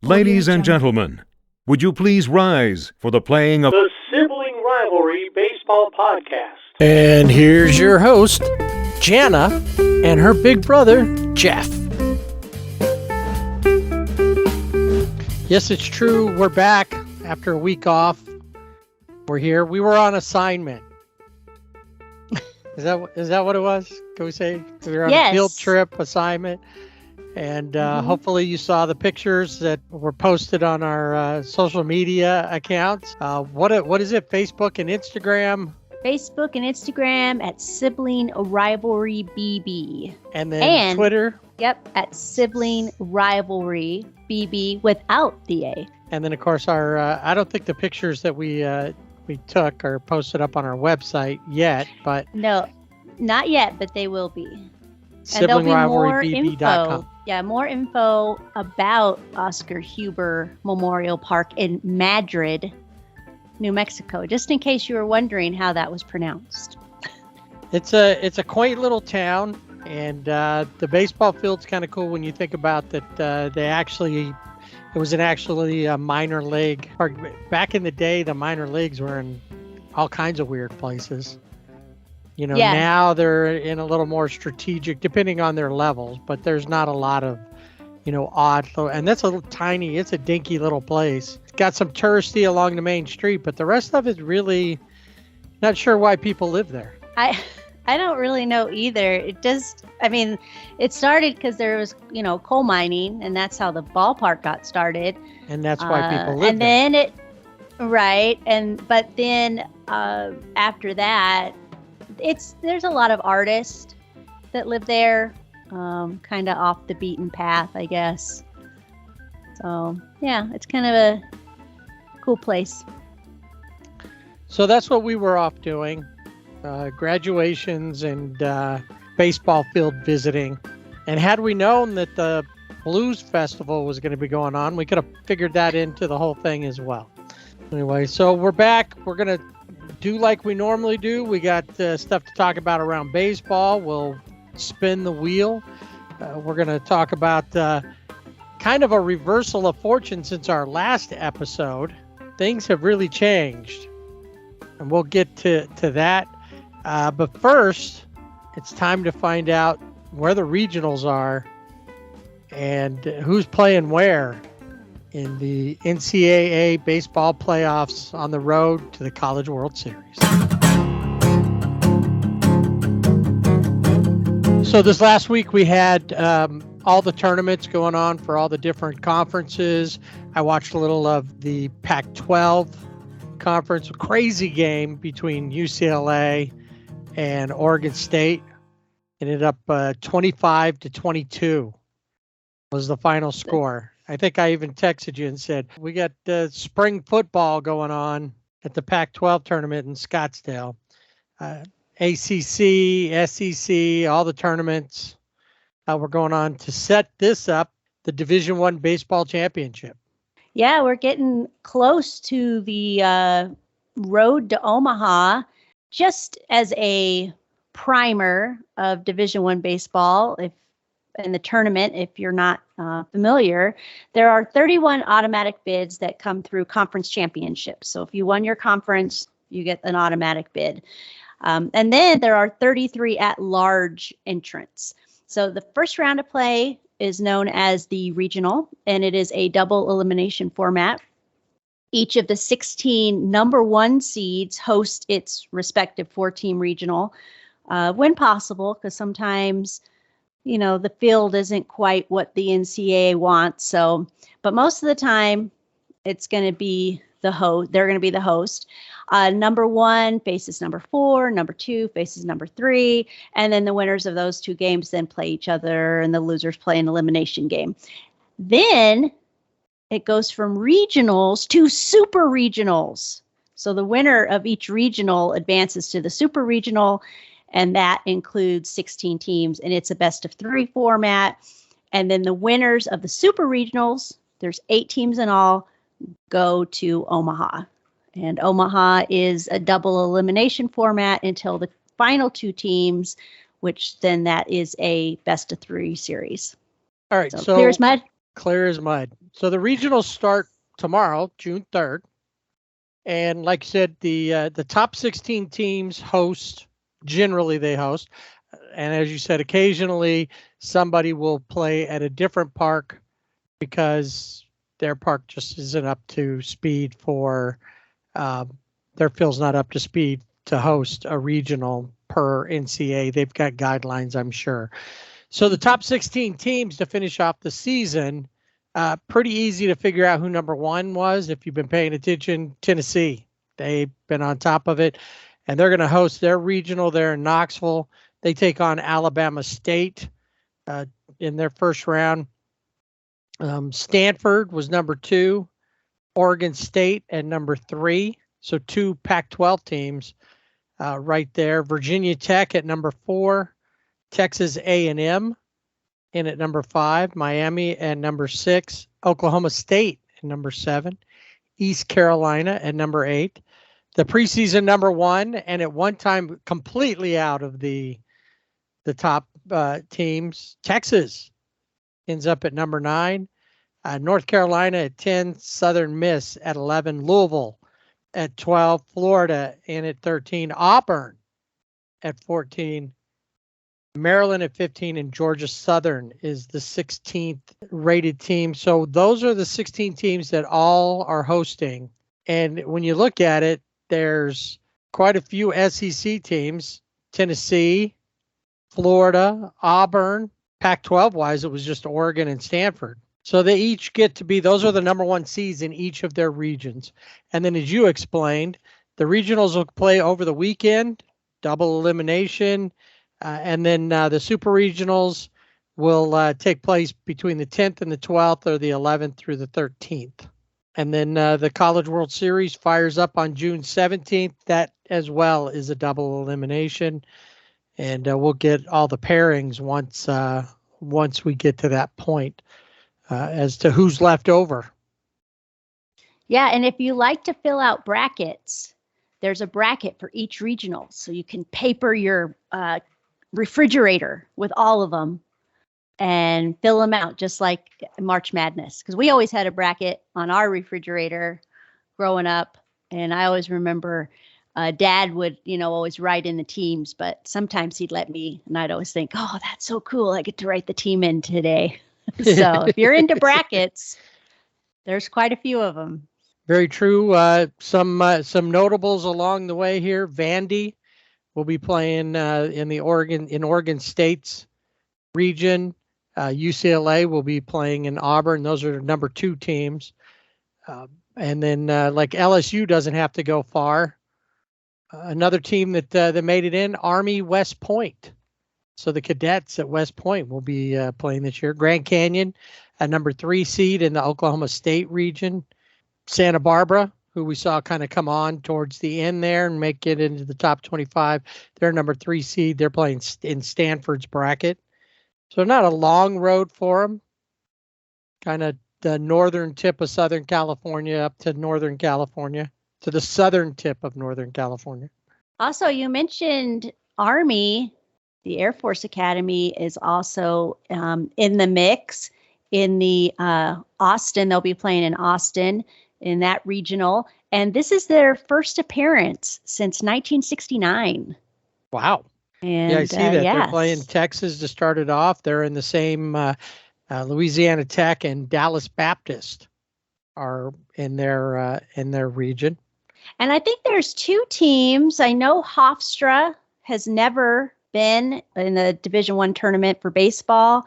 Ladies and gentlemen, would you please rise for the playing of the Sibling Rivalry Baseball Podcast. And here's your host, Jana, and her big brother, Jeff. Yes, it's true. We're back after a week off. We're here. We were on assignment. Is that what it was? Can we say we were on a field trip assignment? And hopefully you saw the pictures that were posted on our social media accounts. What is it? Facebook and Instagram? Facebook and Instagram at Sibling Rivalry BB. And then Twitter? Yep, at Sibling Rivalry BB without the A. And then, of course, our I don't think the pictures that we took are posted up on our website yet, but... No, not yet, but they will be. SiblingRivalryBB.com. Yeah, more info about Oscar Huber Memorial Park in Madrid, New Mexico, just in case you were wondering how that was pronounced. It's a quaint little town, and the baseball field's kind of cool when you think about that. It was actually a minor league park. Back in the day, the minor leagues were in all kinds of weird places. Now they're in a little more strategic, depending on their levels, but there's not a lot of, odd. And that's it's a dinky little place. It's got some touristy along the main street, but the rest of it's really not sure why people live there. I don't really know either. It started because there was, coal mining, and that's how the ballpark got started. And that's why people live there. And then but then after that, there's a lot of artists that live there, kind of off the beaten path, I guess. So yeah, it's kind of a cool place. So that's what we were off doing, graduations and baseball field visiting. And had we known that the Blues Festival was going to be going on, we could have figured that into the whole thing as well. Anyway, so we're back. We're going to do like we normally do. We got stuff to talk about around baseball. We'll spin the wheel. We're going to talk about kind of a reversal of fortune since our last episode. Things have really changed, and we'll get to that. But first, it's time to find out where the regionals are and who's playing where in the NCAA baseball playoffs on the road to the College World Series. So this last week we had all the tournaments going on for all the different conferences. I watched a little of the Pac-12 conference, a crazy game between UCLA and Oregon State. It ended up 25-22 was the final score. I think I even texted you and said, we got spring football going on at the Pac-12 tournament in Scottsdale. ACC, SEC, all the tournaments were going on to set this up, the Division I Baseball Championship. Yeah, we're getting close to the road to Omaha. Just as a primer of Division I baseball, in the tournament, if you're not familiar, there are 31 automatic bids that come through conference championships. So if you won your conference, you get an automatic bid. And then there are 33 at-large entrants. So the first round of play is known as the regional, and it is a double elimination format. Each of the 16 number one seeds host its respective 4-team regional when possible, because sometimes the field isn't quite what the NCAA wants. But most of the time, it's going to be the host. They're going to be the host. Number one faces number 4. Number 2 faces number 3. And then the winners of those 2 games then play each other, and the losers play an elimination game. Then it goes from regionals to super regionals. So the winner of each regional advances to the super regional, and that includes 16 teams, and it's a best of 3 format. And then the winners of the super regionals, there's 8 teams in all, go to Omaha. And Omaha is a double elimination format until the final 2 teams, which then that is a best of 3 series. All right. So, So clear as mud. Clear as mud. So the regionals start tomorrow, June 3rd. And like I said, the top 16 teams host. Generally, they host. And as you said, occasionally somebody will play at a different park because their park just isn't up to speed for their field's not up to speed to host a regional per NCAA. They've got guidelines, I'm sure. So the top 16 teams to finish off the season, pretty easy to figure out who number one was if you've been paying attention. Tennessee, they've been on top of it, and they're going to host their regional there in Knoxville. They take on Alabama State in their first round. Stanford was number 2, Oregon State at number 3. So 2 Pac-12 teams right there. Virginia Tech at number 4. Texas A&M in at number 5, Miami at number 6, Oklahoma State at number 7, East Carolina at number 8, the preseason number 1, and at one time completely out of the top teams, Texas ends up at number 9, North Carolina at 10, Southern Miss at 11, Louisville at 12, Florida in at 13, Auburn at 14, Maryland at 15, and Georgia Southern is the 16th rated team. So those are the 16 teams that all are hosting. And when you look at it, there's quite a few SEC teams, Tennessee, Florida, Auburn. Pac-12 wise, it was just Oregon and Stanford. So they each get to be, those are the number 1 seeds in each of their regions. And then as you explained, the regionals will play over the weekend, double elimination. And then the super regionals will take place between the 10th and the 12th, or the 11th through the 13th. And then the College World Series fires up on June 17th. That as well is a double elimination. And we'll get all the pairings once we get to that point as to who's left over. Yeah, and if you like to fill out brackets, there's a bracket for each regional. So you can paper your refrigerator with all of them and fill them out just like March Madness, because we always had a bracket on our refrigerator growing up, and I always remember Dad would always write in the teams, but sometimes he'd let me, and I'd always think, oh, that's so cool, I get to write the team in today. So if you're into brackets, there's quite a few of them. Very true. Some notables along the way here. Vandy will be playing in Oregon State's region. UCLA will be playing in Auburn. Those are number 2 teams. And then like LSU doesn't have to go far. Another team that made it in, Army West Point. So the cadets at West Point will be playing this year. Grand Canyon, a number 3 seed in the Oklahoma State region. Santa Barbara, who we saw kind of come on towards the end there and make it into the top 25. They're number 3 seed. They're playing in Stanford's bracket. So not a long road for them. Kind of the northern tip of Southern California up to Northern California, to the southern tip of Northern California. Also, you mentioned Army. The Air Force Academy is also in the mix. In the Austin, they'll be playing in Austin in that regional. And this is their first appearance since 1969. Wow. And, yeah, I see that. Yes. They're playing Texas to start it off. They're in the same Louisiana Tech and Dallas Baptist are in their region. And I think there's 2 teams. I know Hofstra has never been in the Division I tournament for baseball.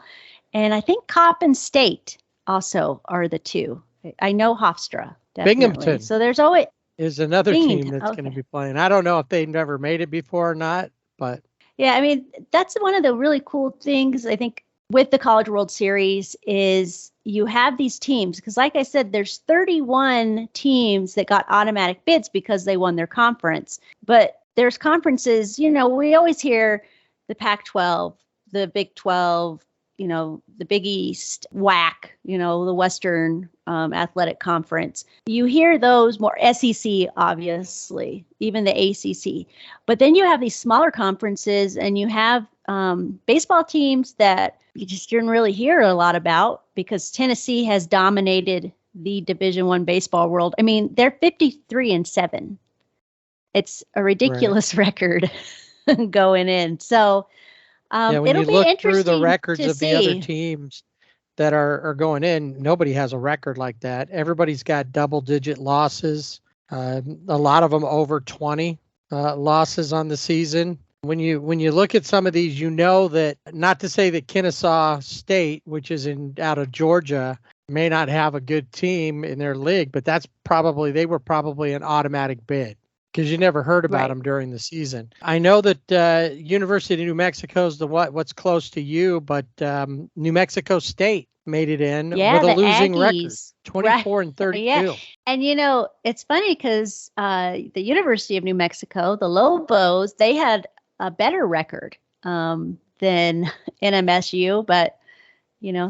And I think Coppin State also are the 2. I know Hofstra. Definitely. Binghamton. So there's always is another team that's okay. going to be playing. I don't know if they've never made it before or not, but yeah, I mean, that's one of the really cool things I think with the College World Series is you have these teams, because like I said, there's 31 teams that got automatic bids because they won their conference. But there's conferences, we always hear the Pac-12, the Big 12, the Big East, WAC, the Western Athletic Conference. You hear those more, SEC, obviously, even the ACC. But then you have these smaller conferences, and you have baseball teams that you just didn't really hear a lot about because Tennessee has dominated the Division I baseball world. I mean, they're 53-7. It's a ridiculous record going in. So when it'll you be look interesting through the records to of see. the other teams that are going in, nobody has a record like that. Everybody's got double-digit losses. A lot of them over 20 losses on the season. When you look at some of these, that, not to say that Kennesaw State, which is out of Georgia, may not have a good team in their league, but they were probably an automatic bid because you never heard about them during the season. I know that University of New Mexico is what's close to you, but New Mexico State made it in with a losing Aggies. record, 24-32. Yeah. And it's funny because the University of New Mexico, the Lobos, they had a better record than NMSU, but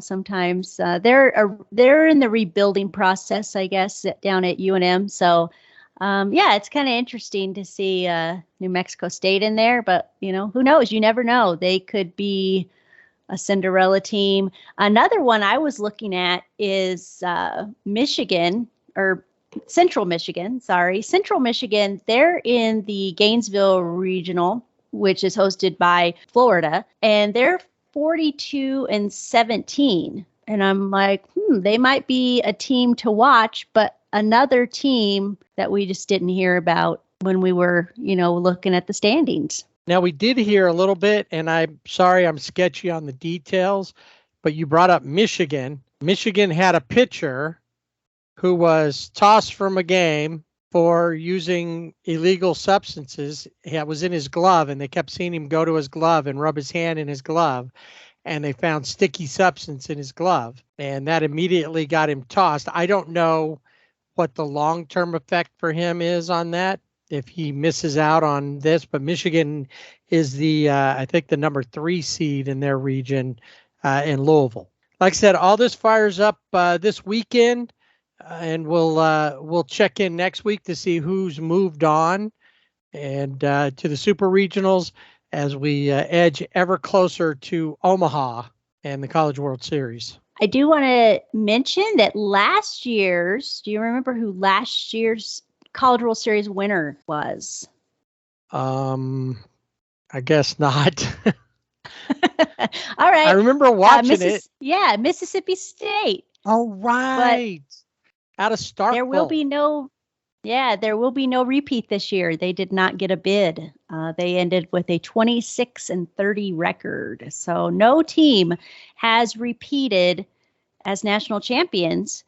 sometimes they're in the rebuilding process, I guess, down at UNM. So it's kind of interesting to see New Mexico State in there, but who knows? You never know. They could be a Cinderella team. Another one I was looking at is Michigan, or Central Michigan. Sorry, Central Michigan. They're in the Gainesville Regional, which is hosted by Florida, and they're 42-17. And I'm like, they might be a team to watch, but another team that we just didn't hear about when we were, looking at the standings. Now, we did hear a little bit, and I'm sorry I'm sketchy on the details, but you brought up Michigan. Michigan had a pitcher who was tossed from a game for using illegal substances. It was in his glove, and they kept seeing him go to his glove and rub his hand in his glove, and they found sticky substance in his glove, and that immediately got him tossed. I don't know what the long-term effect for him is on that, if he misses out on this, but Michigan is I think the number 3 seed in their region in Louisville. Like I said, all this fires up this weekend, and we'll check in next week to see who's moved on and to the Super Regionals as we edge ever closer to Omaha and the College World Series. I do want to mention that do you remember who last year's College World Series winner was? I guess not. All right. I remember watching it. Yeah, Mississippi State. Oh, right. Out of Starkville. There will be no repeat this year. They did not get a bid. They ended with a 26-30 record. So no team has repeated as national champions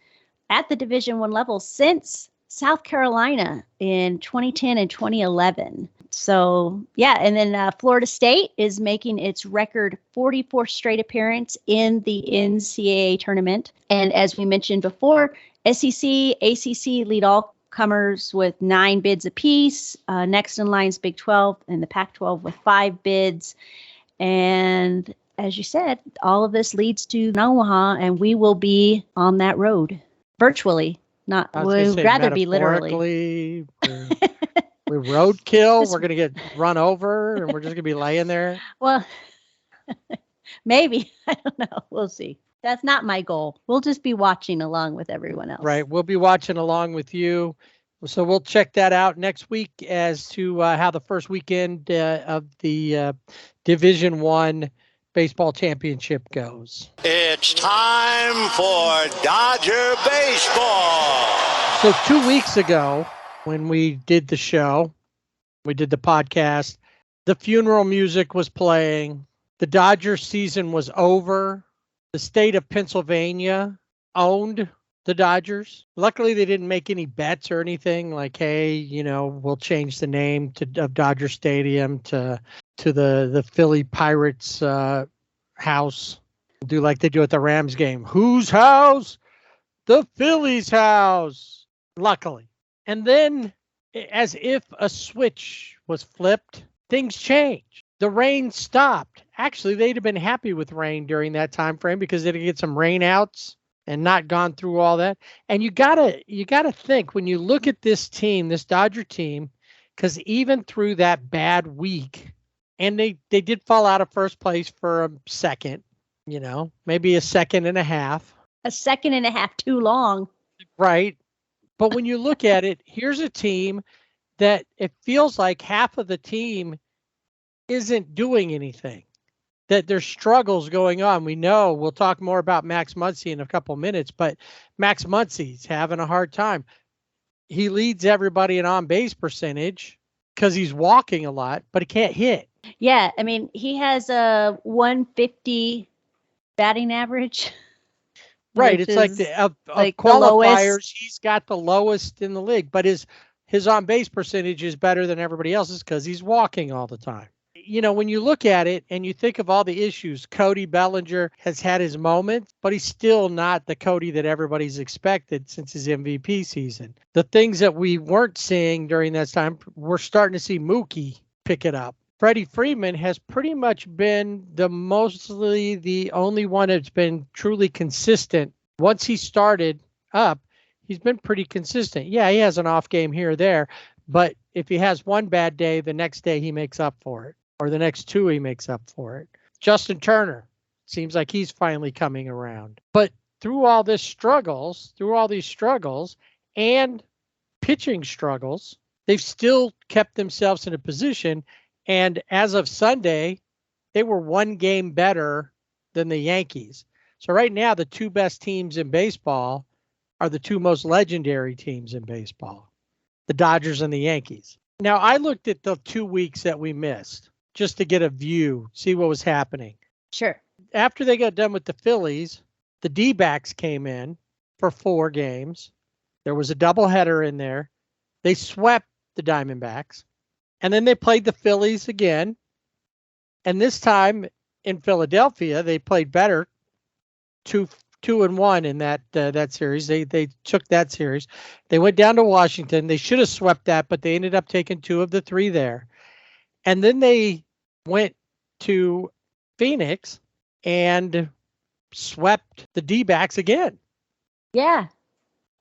at the Division I level since South Carolina in 2010 and 2011. So, and then Florida State is making its record 44th straight appearance in the NCAA tournament. And as we mentioned before, SEC, ACC lead all comers with 9 bids apiece. Next in line is Big 12 and the Pac-12 with 5 bids. And as you said, all of this leads to Omaha, and we will be on that road virtually. We'd rather be literally. We're roadkill. We're going to get run over, and we're just going to be laying there. Well, maybe. I don't know. We'll see. That's not my goal. We'll just be watching along with everyone else. Right. We'll be watching along with you. So we'll check that out next week as to how the first weekend of the Division I Baseball Championship goes. It's time for Dodger Baseball. So 2 weeks ago, when we did the show, we did the podcast, the funeral music was playing. The Dodger season was over. The state of Pennsylvania owned the Dodgers. Luckily, they didn't make any bets or anything like, hey, we'll change the name of Dodger Stadium to the Philly Pirates house. Do like they do at the Rams game. Whose house? The Phillies house. Luckily. And then, as if a switch was flipped, things changed. The rain stopped actually, they'd have been happy with rain during that time frame because they'd get some rain outs and not gone through all that. And you gotta think when you look at this team, this Dodger team, because even through that bad week, and they did fall out of first place for a second, maybe a second and a half. A second and a half too long. Right. But when you look at it, here's a team that it feels like half of the team isn't doing anything, that there's struggles going on. We know we'll talk more about Max Muncy in a couple minutes, but Max Muncy's having a hard time. He leads everybody in on-base percentage because he's walking a lot, but he can't hit. Yeah, I mean, he has a 150 batting average. Right, it's like of qualifiers, he's got the lowest in the league, but his on-base percentage is better than everybody else's because he's walking all the time. When you look at it and you think of all the issues, Cody Bellinger has had his moments, but he's still not the Cody that everybody's expected since his MVP season. The things that we weren't seeing during that time, we're starting to see Mookie pick it up. Freddie Freeman has pretty much been mostly the only one that's been truly consistent. Once he started up, he's been pretty consistent. Yeah, he has an off game here or there, but if he has one bad day, the next day he makes up for it, or the next two he makes up for it. Justin Turner seems like he's finally coming around. But through all these struggles and pitching struggles, they've still kept themselves in a position. And as of Sunday, they were one game better than the Yankees. So right now, the two best teams in baseball are the two most legendary teams in baseball, the Dodgers and the Yankees. Now, I looked at the 2 weeks that we missed just to get a view, see what was happening. Sure. After they got done with the Phillies, the D-backs came in for 4 games. There was a doubleheader in there. They swept the Diamondbacks. And then they played the Phillies again. And this time in Philadelphia, they played better, 2-1 in that series. They took that series. They went down to Washington. They should have swept that, but they ended up taking 2 of the 3 there. And then they went to Phoenix and swept the D-backs again. Yeah.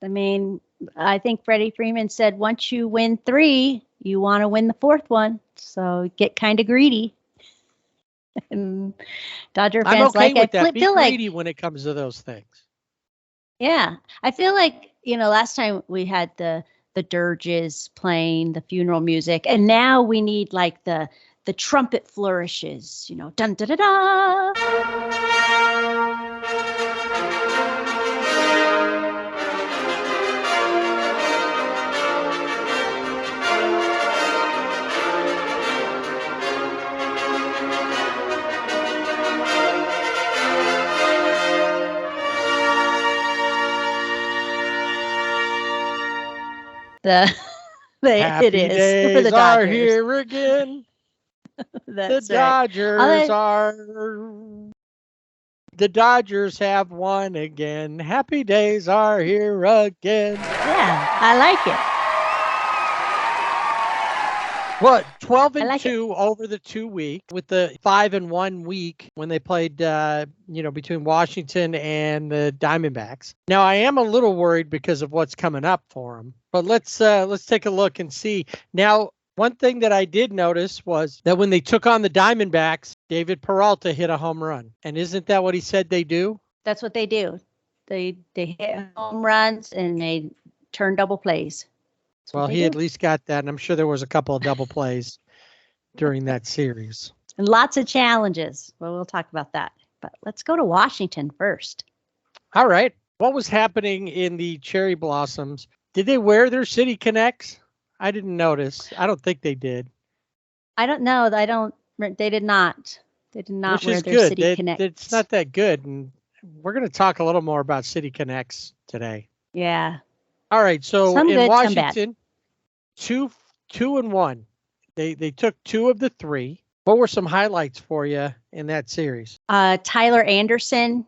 I mean, I think Freddie Freeman said once you win 3, you want to win the 4th one. So get kind of greedy. And Dodger fans I'm okay with that. Be feel greedy like when it comes to those things. Yeah. I feel like, last time we had the dirges playing the funeral music, and now we need like the trumpet flourishes, dun da da da. Happy it is days for the Dodgers. are here again. The Dodgers have won again. Happy days are here again. Yeah, I like it. What, 12-2 over the 2 week, with the 5-1 week when they played, between Washington and the Diamondbacks. Now, I am a little worried because of what's coming up for them, but let's take a look and see. Now, one thing that I did notice was that when they took on the Diamondbacks, David Peralta hit a home run. And isn't that what he said they do? That's what they do. They hit home runs and they turn double plays. Well, he at least got that, and I'm sure there was a couple of double plays during that series. And lots of challenges. Well, we'll talk about that. But let's go to Washington first. All right. What was happening in the Cherry Blossoms? Did they wear their City Connects? I didn't notice. I don't think they did. I don't know. They did not. They did not wear their good. City Connects. It's not that good. And we're going to talk a little more about City Connects today. Yeah. All right. So some in good, Washington, 2-1. They took 2 of the 3. What were some highlights for you in that series? Tyler Anderson,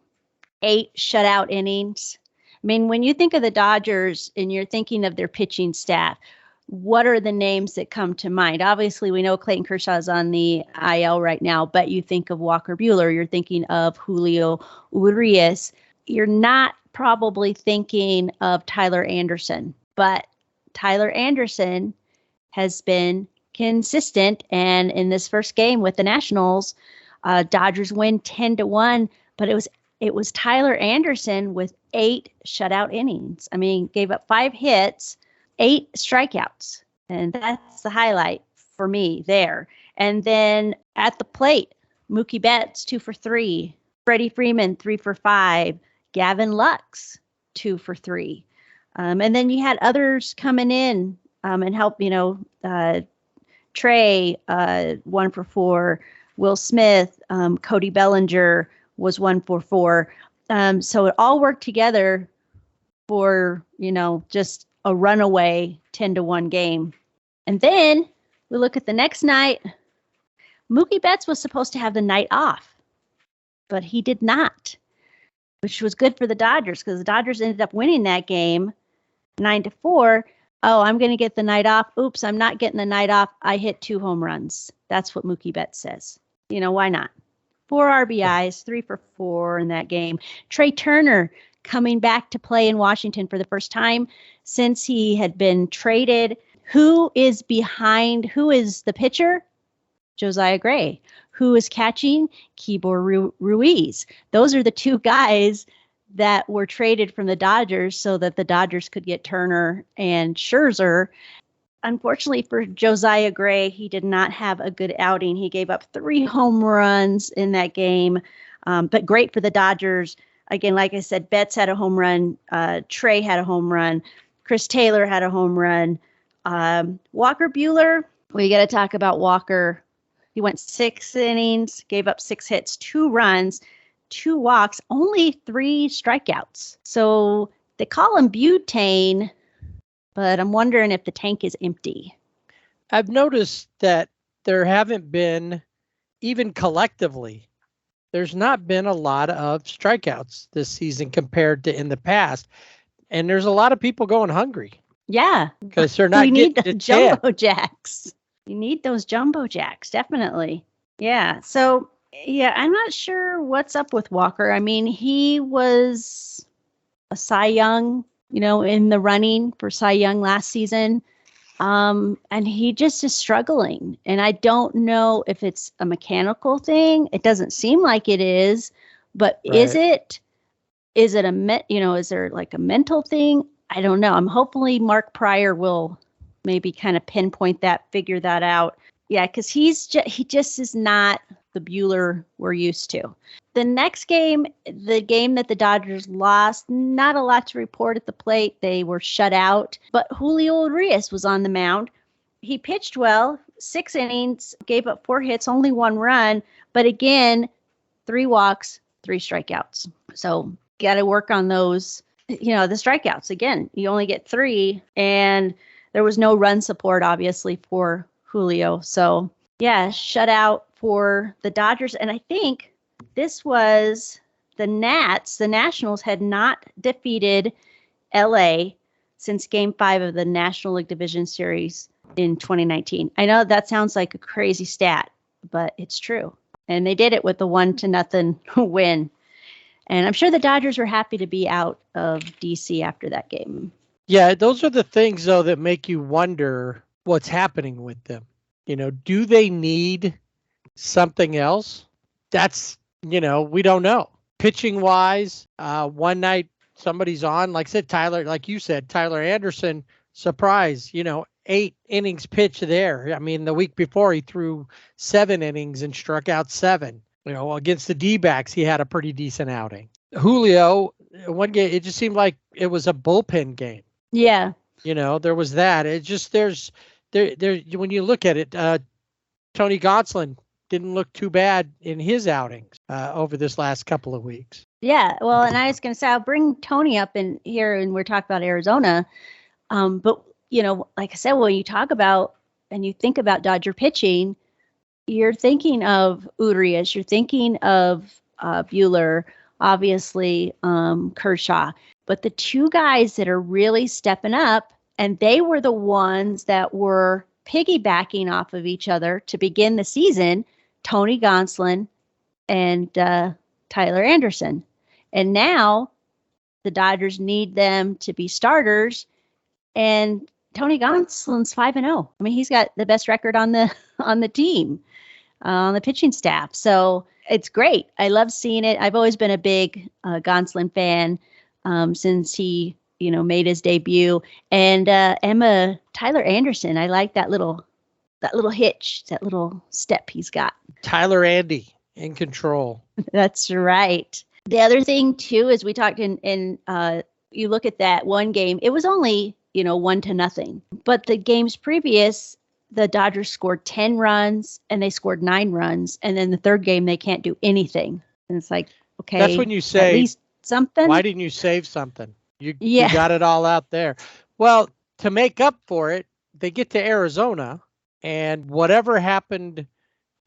8 shutout innings. I mean, when you think of the Dodgers and you're thinking of their pitching staff, what are the names that come to mind? Obviously, we know Clayton Kershaw is on the IL right now, but you think of Walker Buehler, you're thinking of Julio Urias. You're not probably thinking of Tyler Anderson, but Tyler Anderson has been consistent. And in this first game with the Nationals, Dodgers win 10-1, but it was Tyler Anderson with 8 shutout innings. I mean, gave up 5 hits, 8 strikeouts. And that's the highlight for me there. And then at the plate, Mookie Betts, 2 for 3. Freddie Freeman, 3 for 5. Gavin Lux, 2 for 3. And then you had others coming in and help, Trey, 1 for 4. Will Smith, Cody Bellinger was 1 for 4. So it all worked together for, just a runaway 10-1 game. And then we look at the next night. Mookie Betts was supposed to have the night off, but he did not, which was good for the Dodgers because the Dodgers ended up winning that game 9-4. Oh, I'm going to get the night off. Oops, I'm not getting the night off. I hit 2 home runs. That's what Mookie Betts says. Why not? 4 RBIs, 3 for 4 in that game. Trey Turner coming back to play in Washington for the first time since he had been traded. Who is the pitcher? Josiah Gray. Who is catching? Keibor Ruiz. Those are the 2 guys that were traded from the Dodgers so that the Dodgers could get Turner and Scherzer. Unfortunately for Josiah Gray, he did not have a good outing. He gave up 3 home runs in that game, but great for the Dodgers. Again, like I said, Betts had a home run. Trey had a home run. Chris Taylor had a home run. Walker Buehler, we got to talk about Walker. He went 6 innings, gave up 6 hits, 2 runs, 2 walks, only 3 strikeouts. So they call him butane, but I'm wondering if the tank is empty. I've noticed that there haven't been, even collectively, there's not been a lot of strikeouts this season compared to in the past. And there's a lot of people going hungry. Yeah. Because they're not getting the jumbo jacks. You need those jumbo jacks, definitely. Yeah. So, I'm not sure what's up with Walker. I mean, he was a Cy Young, in the running for Cy Young last season. And he just is struggling. And I don't know if it's a mechanical thing. It doesn't seem like it is, but right. Is it is there like a mental thing? I don't know. I'm hopefully Mark Pryor will maybe kind of pinpoint that, figure that out. Yeah, because he just is not the Buehler we're used to. The next game, the game that the Dodgers lost, not a lot to report at the plate. They were shut out, but Julio Urias was on the mound. He pitched well, 6 innings, gave up 4 hits, only 1 run, but again, 3 walks, 3 strikeouts. So got to work on those, the strikeouts. Again, you only get 3, and there was no run support, obviously, for Julio. So, shut out for the Dodgers. And I think this was the Nats. The Nationals had not defeated LA since Game 5 of the National League Division Series in 2019. I know that sounds like a crazy stat, but it's true. And they did it with the 1-0 win. And I'm sure the Dodgers were happy to be out of DC after that game. Yeah, those are the things, though, that make you wonder what's happening with them. Do they need something else? That's, we don't know. Pitching wise, one night somebody's on, like you said, Tyler Anderson, surprise, 8 innings pitched there. I mean, the week before he threw 7 innings and struck out 7. Against the D-backs, he had a pretty decent outing. Julio, one game, it just seemed like it was a bullpen game. Yeah. There was that. It just, when you look at it, Tony Gonsolin didn't look too bad in his outings over this last couple of weeks. Yeah, well, and I was going to say, I'll bring Tony up in here, and we're talking about Arizona. But, like I said, when you talk about and you think about Dodger pitching, you're thinking of Urias, you're thinking of Buehler, obviously Kershaw. But the 2 guys that are really stepping up And they were the ones that were piggybacking off of each other to begin the season, Tony Gonsolin and Tyler Anderson. And now the Dodgers need them to be starters. And Tony Gonsolin's 5-0. I mean, he's got the best record on the team, on the pitching staff. So it's great. I love seeing it. I've always been a big Gonsolin fan since he, made his debut. And Emma Tyler Anderson, I like that little hitch, that little step he's got. Tyler Andy in control. That's right. The other thing too is we talked in you look at that one game. It was only 1-0, but the games previous, the Dodgers scored 10 runs and they scored 9 runs, and then the third game they can't do anything. And it's like, okay, that's when you say, at least something. Why didn't you save something? You got it all out there. Well, to make up for it, they get to Arizona, and whatever happened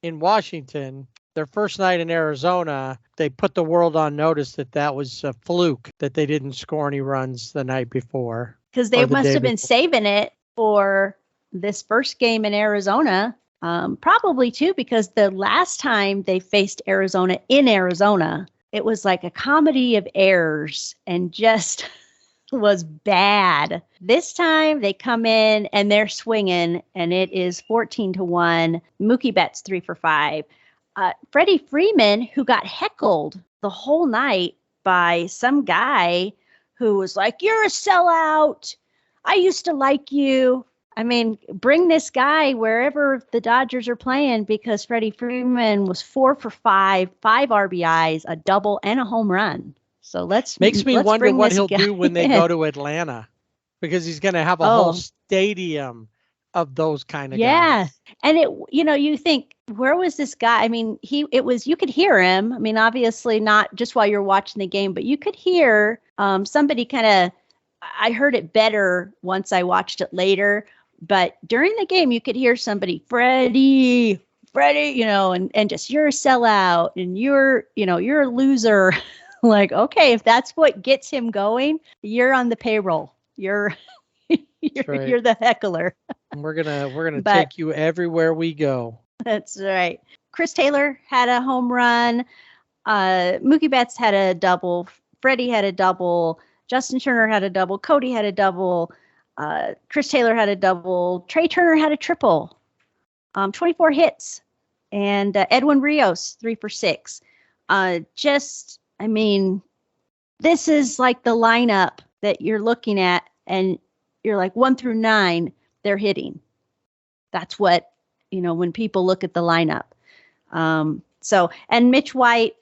in Washington, their first night in Arizona, they put the world on notice that was a fluke, that they didn't score any runs the night before. Because they must have been saving it for this first game in Arizona, probably too, because the last time they faced Arizona in Arizona, it was like a comedy of errors and just was bad. This time they come in and they're swinging, and it is 14-1. Mookie Betts 3 for 5. Freddie Freeman, who got heckled the whole night by some guy who was like, "You're a sellout. I used to like you." I mean, bring this guy wherever the Dodgers are playing, because Freddie Freeman was 4 for 5, 5 RBIs, a double, and a home run. So makes me wonder what he'll do when they go in. to Atlanta, because he's going to have a whole stadium of those kind of guys. guys. And you think, where was this guy? I mean, you could hear him. I mean, obviously not just while you're watching the game, but you could hear somebody I heard it better once I watched it later, but during the game, you could hear somebody, Freddie, and just, "You're a sellout, and you're a loser." Like, okay, if that's what gets him going, you're on the payroll. You're the heckler. We're gonna take you everywhere we go. That's right. Chris Taylor had a home run. Mookie Betts had a double. Freddie had a double. Justin Turner had a double. Cody had a double. Chris Taylor had a double. Trey Turner had a triple. 24 hits. And Edwin Rios, 3 for 6. This is like the lineup that you're looking at, and you're like 1 through 9, they're hitting. That's what, when people look at the lineup. And Mitch White,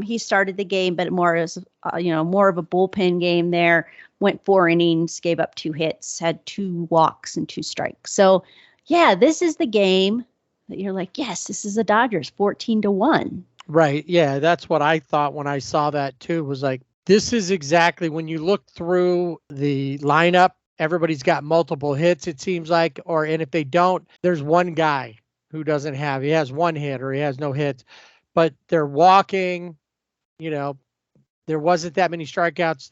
he started the game, but more as, more of a bullpen game there. Went 4 innings, gave up 2 hits, had 2 walks and 2 strikes. So, yeah, this is the game that you're like, yes, this is the Dodgers, 14-1. Right. Yeah, that's what I thought when I saw that too. Was like, this is exactly when you look through the lineup. Everybody's got multiple hits, it seems like, and if they don't, there's one guy who doesn't have. He has 1 hit or he has no hits, but they're walking. There wasn't that many strikeouts.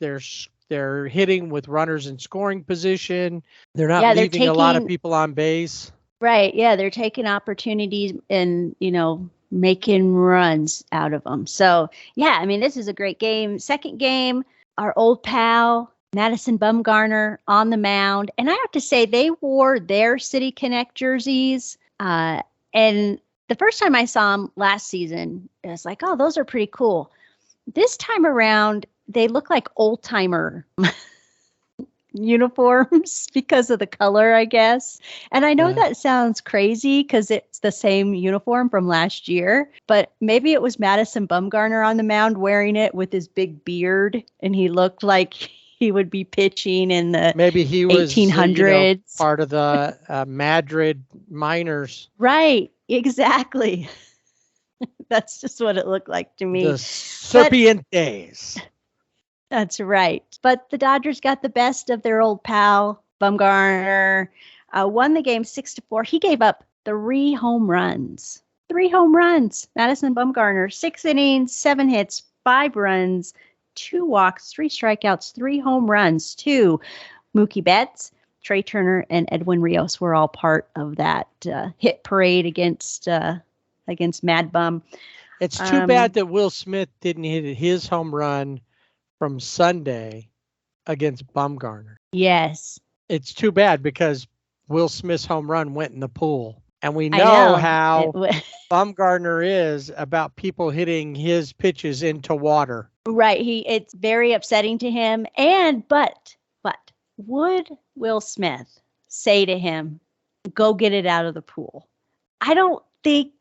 They're hitting with runners in scoring position. They're not leaving a lot of people on base. Right. Yeah, they're taking opportunities and making runs out of them. So, yeah, I mean, this is a great game. Second game, our old pal, Madison Bumgarner on the mound. And I have to say, they wore their City Connect jerseys. And the first time I saw them last season, I was like, oh, those are pretty cool. This time around, they look like old timer uniforms because of the color, I guess. And I know that sounds crazy because it's the same uniform from last year, but maybe it was Madison Bumgarner on the mound wearing it with his big beard, and he looked like he would be pitching in the maybe he was 1800s. Part of the Madrid miners. Right, exactly. That's just what it looked like to me. The Serpientes. That's right. But the Dodgers got the best of their old pal, Bumgarner, won the game 6-4. He gave up 3 home runs. 3 home runs. Madison Bumgarner, 6 innings, 7 hits, 5 runs, 2 walks, 3 strikeouts, 3 home runs to Mookie Betts. Trey Turner and Edwin Rios were all part of that hit parade against Mad Bum. It's too bad that Will Smith didn't hit his home run from Sunday against Bumgarner. Yes. It's too bad because Will Smith's home run went in the pool. And we know how Bumgarner is about people hitting his pitches into water. Right. It's very upsetting to him. But would Will Smith say to him, go get it out of the pool? I don't think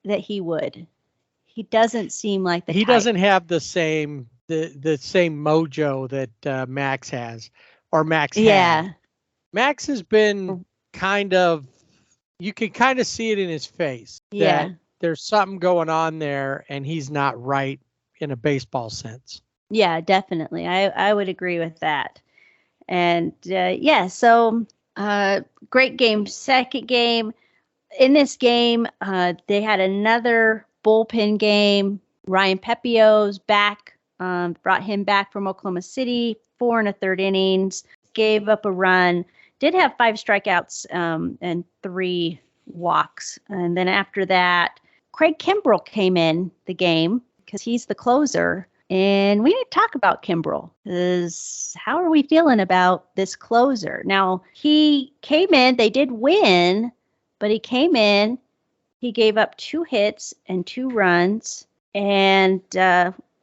that he would. He doesn't seem like the type. Doesn't have the same mojo that Max has, or Max had. Max has been kind of, you can kind of see it in his face that there's something going on there and he's not right in a baseball sense. Yeah, definitely. I would agree with that. And so great game. Second game. In this game, they had another bullpen game. Ryan Pepio's back, brought him back from Oklahoma City, 4 1/3 innings, gave up a run, did have 5 strikeouts and 3 walks. And then after that, Craig Kimbrell came in the game because he's the closer. And we need to talk about Kimbrell, because how are we feeling about this closer? Now, he came in, they did win, but he came in, he gave up 2 hits and 2 runs and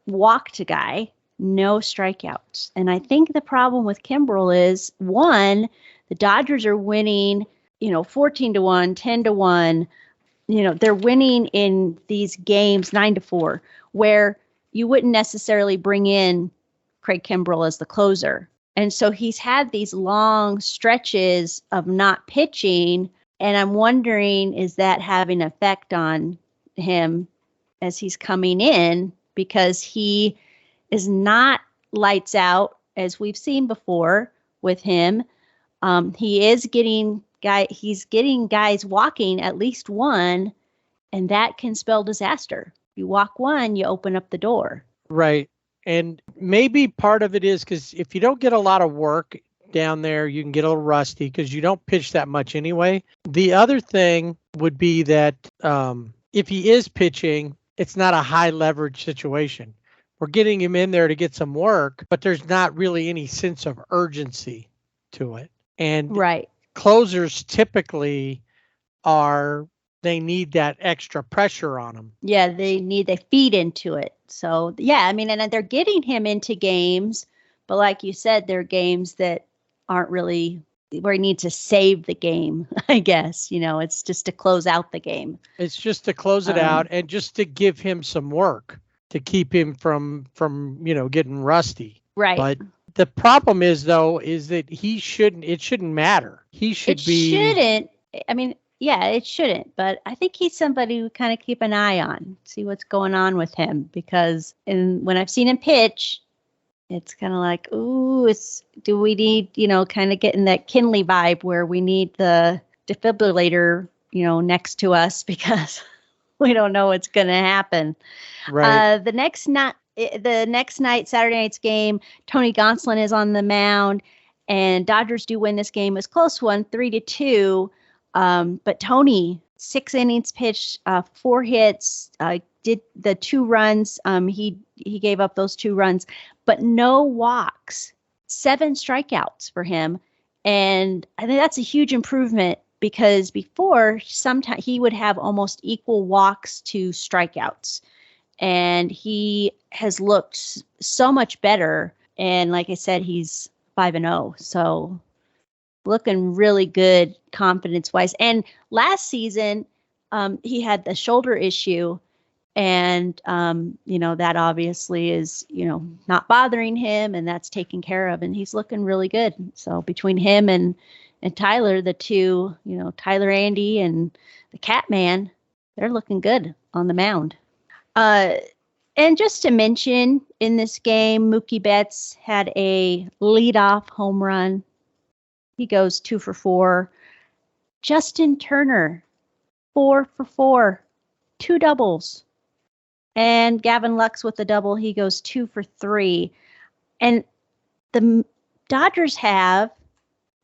walked a guy, no strikeouts. And I think the problem with Kimbrell is, one, the Dodgers are winning, 14-1, 10-1. They're winning in these games 9-4, where you wouldn't necessarily bring in Craig Kimbrell as the closer. And so he's had these long stretches of not pitching. And I'm wondering, is that having an effect on him as he's coming in? Because he is not lights out, as we've seen before with him. He is getting guys walking at least one, and that can spell disaster. You walk one, you open up the door. Right. And maybe part of it is because if you don't get a lot of work down there, you can get a little rusty because you don't pitch that much anyway. The other thing would be that if he is pitching, it's not a high leverage situation. We're getting him in there to get some work, but there's not really any sense of urgency to it. And closers typically they need that extra pressure on them. Yeah, they feed into it. So, and they're getting him into games, but like you said, they're games that aren't really where he needs to save the game, I guess. It's just to close out the game. It's just to close it out and just to give him some work to keep him from getting rusty. Right. But the problem is that it shouldn't matter. It shouldn't. It shouldn't, but I think he's somebody we kind of keep an eye on, see what's going on with him, because when I've seen him pitch, it's kind of like, do we need, kind of getting that Kinley vibe where we need the defibrillator, next to us because we don't know what's going to happen. Right. The next night, Saturday night's game, Tony Gonsolin is on the mound, and Dodgers do win this game. It was a close one, 3-2. But Tony, 6 innings pitched, 4 hits, did the 2 runs. He gave up those 2 runs, but no walks, 7 strikeouts for him. And I think that's a huge improvement, because before, sometimes he would have almost equal walks to strikeouts. And he has looked so much better. And like I said, he's 5-0. So looking really good confidence-wise. And last season, he had the shoulder issue. And, that obviously is, not bothering him. And that's taken care of. And he's looking really good. So between him and Tyler, the two, Tyler Andy and the Catman, they're looking good on the mound. And just to mention, in this game, Mookie Betts had a leadoff home run. He goes 2 for 4. Justin Turner, 4 for 4, 2 doubles. And Gavin Lux with the double, he goes 2 for 3. And the Dodgers have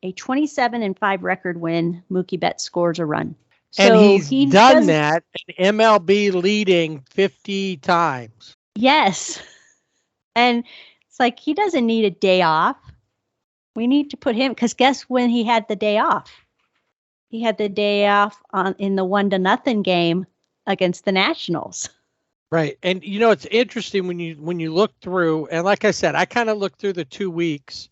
a 27-5 record when Mookie Betts scores a run. And So he's he done does- that in MLB leading 50 times. Yes. And it's like he doesn't need a day off. We need to put him, because guess when he had the day off? He had the day off in the 1-0 game against the Nationals. Right. And it's interesting when you look through, and like I said, I kind of looked through the 2 weeks,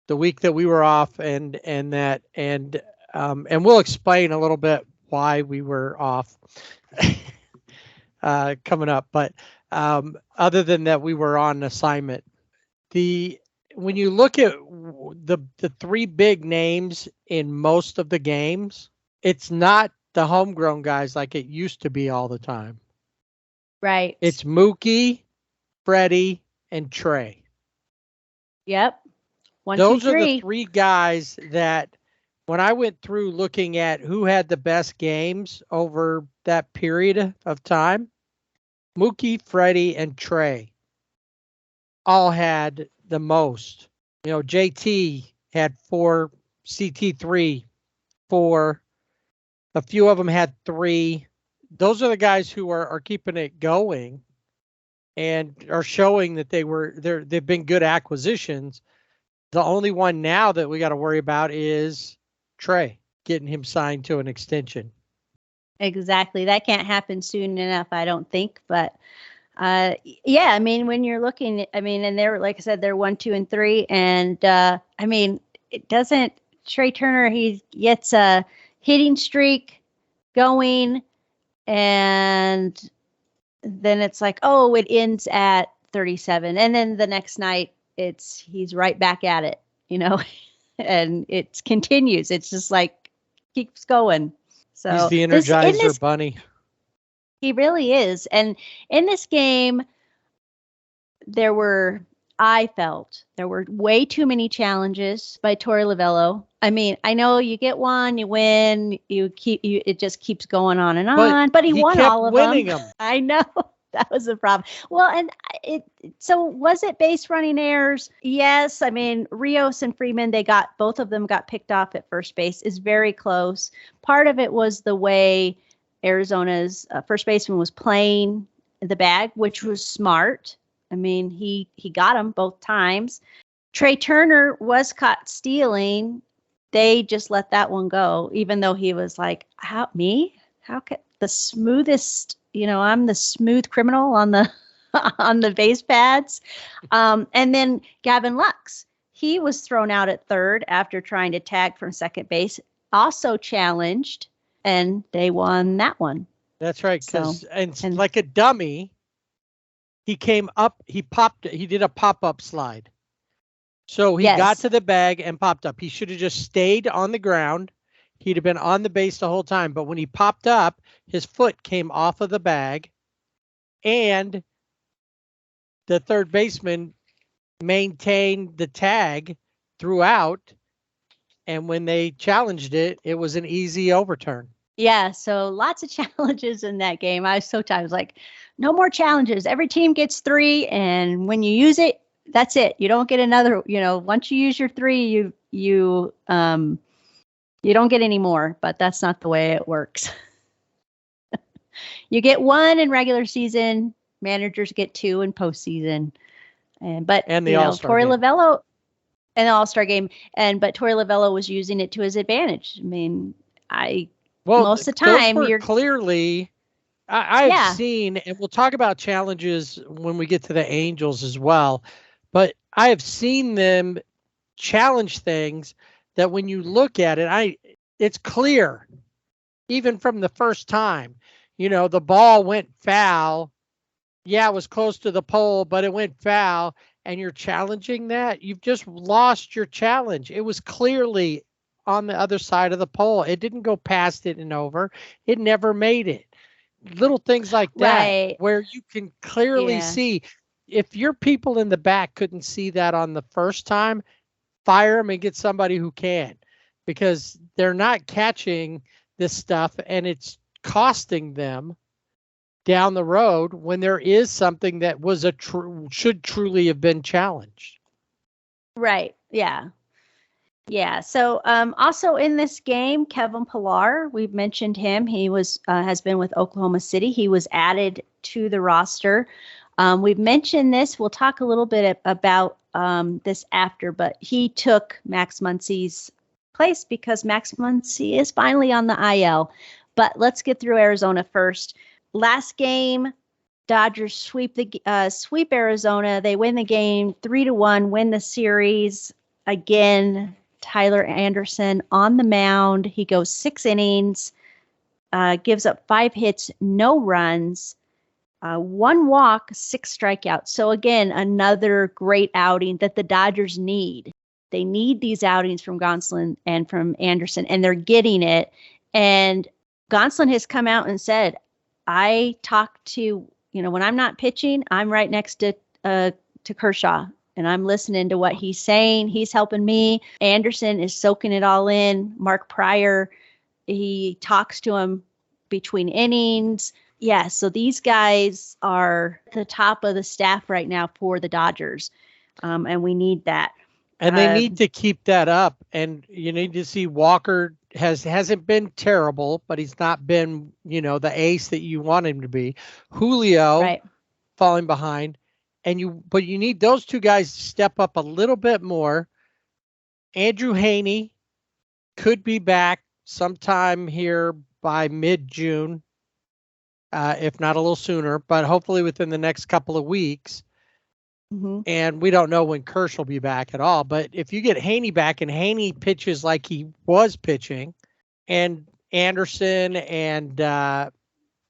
the week that we were off and we'll explain a little bit why we were off coming up. But other than that, we were on assignment. When you look at the 3 big names in most of the games, it's not the homegrown guys like it used to be all the time. Right. It's Mookie, Freddie, and Trey. Yep. 1, Those 2, are 3. the 3 guys that when I went through looking at who had the best games over that period of time, Mookie, Freddie, and Trey all had the most. JT had 4, CT3, 4. A few of them had 3. Those are the guys who are keeping it going and are showing that they've been good acquisitions. The only one now that we got to worry about is Trey, getting him signed to an extension. Exactly. That can't happen soon enough, I don't think. But yeah, I mean, when you're looking, and they're, like I said, they're 1, 2, and 3. And it doesn't, Trey Turner, he gets a hitting streak going, and then it's like, oh, it ends at 37. And then the next night he's right back at it, and it continues. It's just like keeps going. So he's the Energizer Bunny. He really is. And in this game, I felt there were way too many challenges by Torey Lovullo. I mean, I know you get one, you win, it just keeps going on and on. But he won kept all of winning them. them. I know. That was the problem. Well, and so was it base running errors? Yes. I mean, Rios and Freeman, both of them got picked off at first base. Is very close. Part of it was the way Arizona's first baseman was playing the bag, which was smart. I mean, he got him both times. Trey Turner was caught stealing. They just let that one go, even though he was like, How could the smoothest, I'm the smooth criminal on the on the base pads. And then Gavin Lux, he was thrown out at third after trying to tag from second base, also challenged, and they won that one. That's right. And like a dummy, he came up, he did a pop-up slide. So he got to the bag and popped up. He should have just stayed on the ground. He'd have been on the base the whole time. But when he popped up, his foot came off of the bag, and the third baseman maintained the tag throughout. And when they challenged it, it was an easy overturn. Yeah, so lots of challenges in that game. I was so tired. I was like, no more challenges. Every team gets 3, and when you use it, that's it. You don't get another. Once you use your 3, you don't get any more. But that's not the way it works. You get 1 in regular season. Managers get 2 in postseason. And the All-Star Torey game. Lovullo and the All-Star game, but Torey Lovullo was using it to his advantage. I mean, most of the time, you're clearly. I've seen, and we'll talk about challenges when we get to the Angels as well, but I have seen them challenge things that when you look at it, it's clear, even from the first time. The ball went foul. Yeah, it was close to the pole, but it went foul, and you're challenging that. You've just lost your challenge. It was clearly on the other side of the pole. It didn't go past it and over. It never made it. Little things like that, right, where you can clearly see. If your people in the back couldn't see that on the first time, fire them and get somebody who can, because they're not catching this stuff, and it's costing them down the road when there is something that was should truly have been challenged. Right. Yeah. Yeah. So also in this game, Kevin Pillar, we've mentioned him. He was has been with Oklahoma City. He was added to the roster. We've mentioned this. We'll talk a little bit about this after, but he took Max Muncy's place because Max Muncy is finally on the IL. But let's get through Arizona first. Last game, Dodgers sweep Arizona. They win the game 3-1, win the series. Again, Tyler Anderson on the mound. He goes 6 innings, gives up 5 hits, no runs, 1 walk, 6 strikeouts. So again, another great outing that the Dodgers need. They need these outings from Gonsolin and from Anderson, and they're getting it. And Gonsolin has come out and said, I talk to, when I'm not pitching, I'm right next to Kershaw, and I'm listening to what he's saying. He's helping me. Anderson is soaking it all in. Mark Pryor, he talks to him between innings. Yeah, so these guys are the top of the staff right now for the Dodgers, and we need that. And they need to keep that up. And you need to see Walker hasn't been terrible, but he's not been, the ace that you want him to be. Julio falling behind. But you need those two guys to step up a little bit more. Andrew Haney could be back sometime here by mid-June, if not a little sooner, but hopefully within the next couple of weeks. Mm-hmm. And we don't know when Kersh will be back at all. But if you get Haney back and Haney pitches like he was pitching, and Anderson and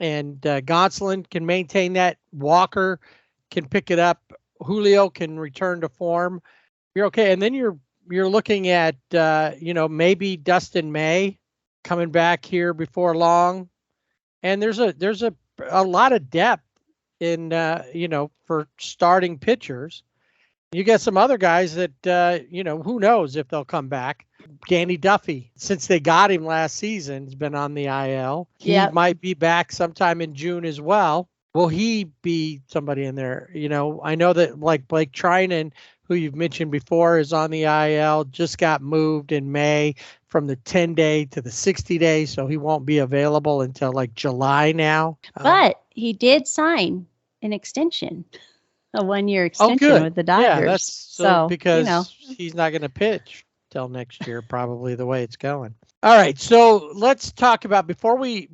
Gonsolin can maintain that, Walker can pick it up, Julio can return to form, you're okay. And then you're looking at maybe Dustin May coming back here before long. And there's a lot of depth in for starting pitchers. You got some other guys that who knows if they'll come back. Danny Duffy, since they got him last season, has been on the IL. He might be back sometime in June as well. Will he be somebody in there? I know that like Blake Trinan, who you've mentioned before, is on the IL, just got moved in May from the 10-day to the 60-day, so he won't be available until like July now. But he did sign an extension, a 1-year extension with the Dodgers. Yeah, that's so because he's not going to pitch till next year, probably the way it's going. All right, so let's talk about before we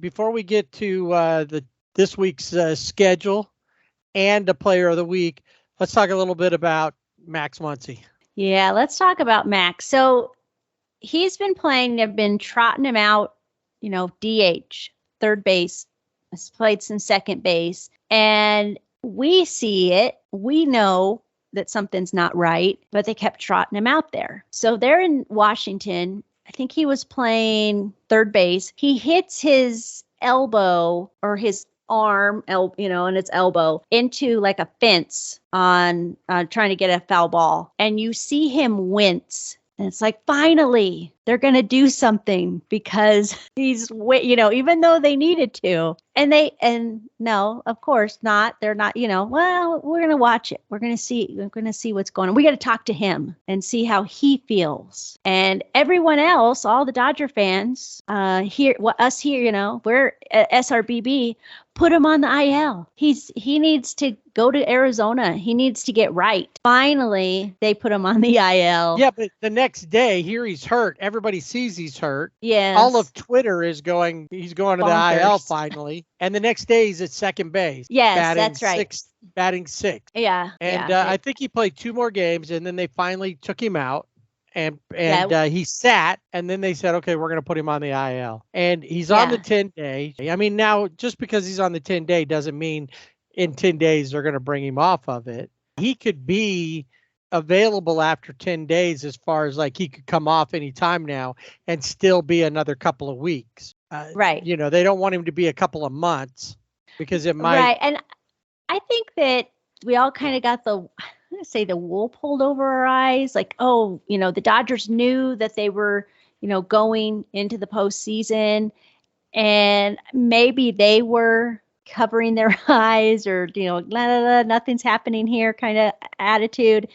get to this week's schedule and the player of the week. Let's talk a little bit about Max Muncy. Yeah, let's talk about Max. So he's been playing. They've been trotting him out, DH, third base. He's played some second base. And we see it. We know that something's not right, but they kept trotting him out there. So they're in Washington. I think he was playing third base. He hits his elbow or his arm, and its elbow into like a fence on trying to get a foul ball. And you see him wince. And it's like, finally, they're going to do something because he's, even though they needed to. And no, of course not. They're not, well, we're going to watch it. We're going to see what's going on. We got to talk to him and see how he feels. And everyone else, all the Dodger fans we're at SRBB, put him on the IL. He needs to go to Arizona. He needs to get right. Finally, they put him on the IL. Yeah, but the next day, here he's hurt. Everybody sees he's hurt. Yeah. All of Twitter is going, he's going to the IL finally. And the next day he's at second base. Yes, that's right. Batting sixth. Yeah. And I think he played 2 more games, and then they finally took him out. And he sat, and then they said, okay, we're going to put him on the IL. And he's on the 10-day. I mean, now, just because he's on the 10-day doesn't mean in 10 days they're going to bring him off of it. He could be available after 10 days as far as like he could come off anytime now and still be another couple of weeks. Right. They don't want him to be a couple of months because it might. Right. And I think that we all kind of got the wool pulled over our eyes. Like, the Dodgers knew that they were, going into the postseason, and maybe they were covering their eyes or, nothing's happening here kind of attitude.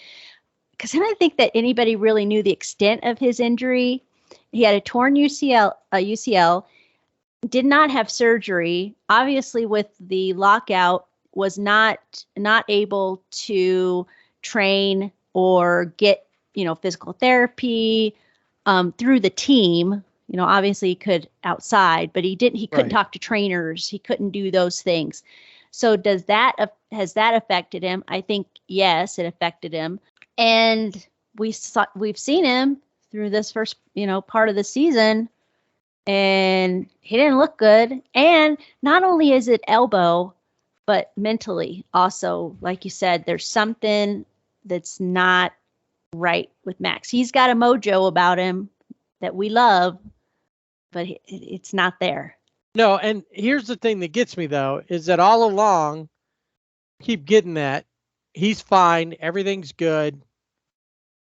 because I don't think that anybody really knew the extent of his injury. He had a torn UCL, did not have surgery. Obviously, with the lockout, was not able to train or get physical therapy through the team. Obviously he could outside, but he didn't. He couldn't talk to trainers. He couldn't do those things. So has that affected him? I think yes, it affected him. And we've seen him through this first part of the season, and he didn't look good. And not only is it elbow, but mentally also, like you said, there's something that's not right with Max. He's got a mojo about him that we love, but it's not there. No, and here's the thing that gets me, though, is that all along, keep getting that. He's fine. Everything's good.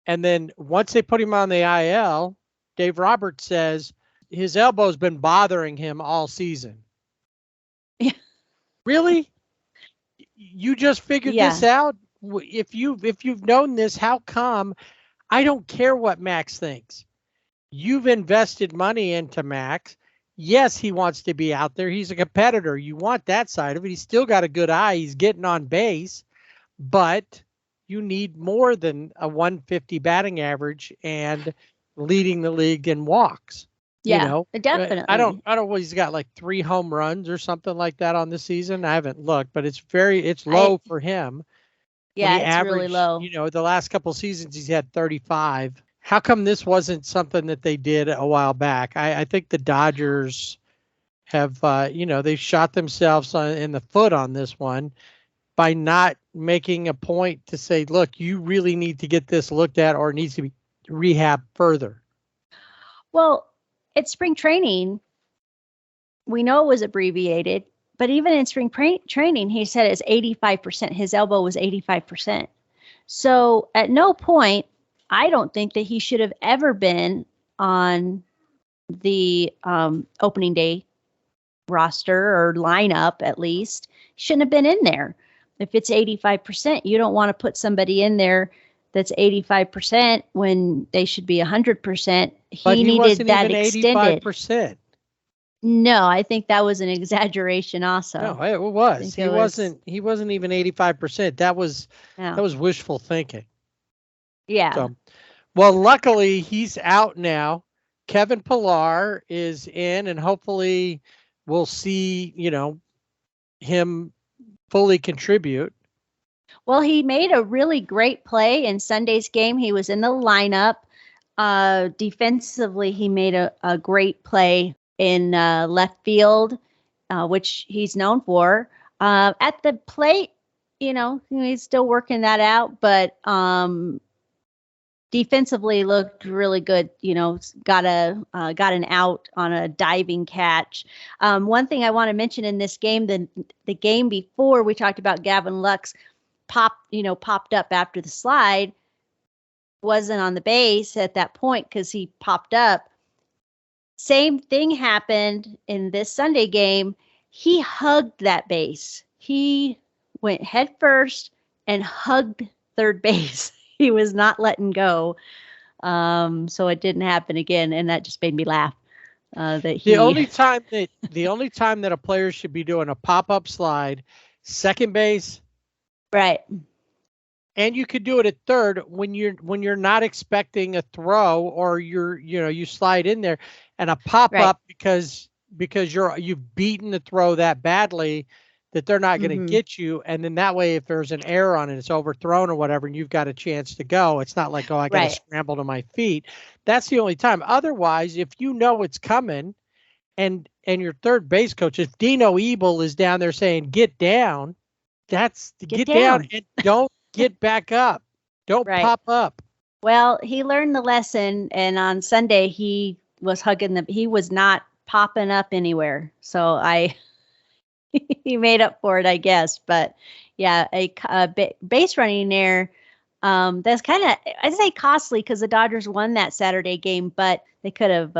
And then once they put him on the IL, Dave Roberts says his elbow's been bothering him all season. Yeah. Really? You just figured this out? If you've known this, how come? I don't care what Max thinks. You've invested money into Max. Yes, he wants to be out there. He's a competitor. You want that side of it. He's still got a good eye. He's getting on base, but you need more than a 150 batting average and leading the league in walks. Yeah, definitely. I don't know. He's got like 3 home runs or something like that on the season. I haven't looked, but it's low for him. Yeah, it's really low. The last couple seasons he's had 35. How come this wasn't something that they did a while back? I think the Dodgers have, they shot themselves in the foot on this one by not making a point to say, look, you really need to get this looked at, or it needs to be rehabbed further. Well, at spring training, we know it was abbreviated, but even in spring training, he said it's 85%. His elbow was 85%. So at no point, I don't think that he should have ever been on the opening day roster or lineup, at least. He shouldn't have been in there. If it's 85%, you don't want to put somebody in there that's 85% when they should be 100%. He needed wasn't that even extended. 85%. No, I think that was an exaggeration also. No, it was. He wasn't even 85%. That was wishful thinking. Yeah. So, well, luckily he's out now. Kevin Pillar is in, and hopefully we'll see, him fully contribute. Well, he made a really great play in Sunday's game. He was in the lineup. Defensively, he made a great play in left field, which he's known for. At the plate, he's still working that out, but defensively looked really good. Got an out on a diving catch. One thing I want to mention in this game, the game before, we talked about Gavin Lux popped up after the slide, wasn't on the base at that point because he popped up. Same thing happened in this Sunday game. He hugged that base. He went head first and hugged third base. He was not letting go. So it didn't happen again. And that just made me laugh. The only time that a player should be doing a pop-up slide, second base. Right. And you could do it at third when you're not expecting a throw, or you slide in there and a pop up because you've beaten the throw that badly that they're not going to get you. And then that way, if there's an error on it, it's overthrown or whatever, and you've got a chance to go. It's not like, I got to scramble to my feet. That's the only time. Otherwise, if you know it's coming, and your third base coach, if Dino Ebel is down there saying, get down, that's get down and don't get back up. Don't pop up. Well, he learned the lesson, and on Sunday he was he was not popping up anywhere. So he made up for it, I guess. But yeah, a base running there, that's kind of, I'd say, costly because the Dodgers won that Saturday game, but they could have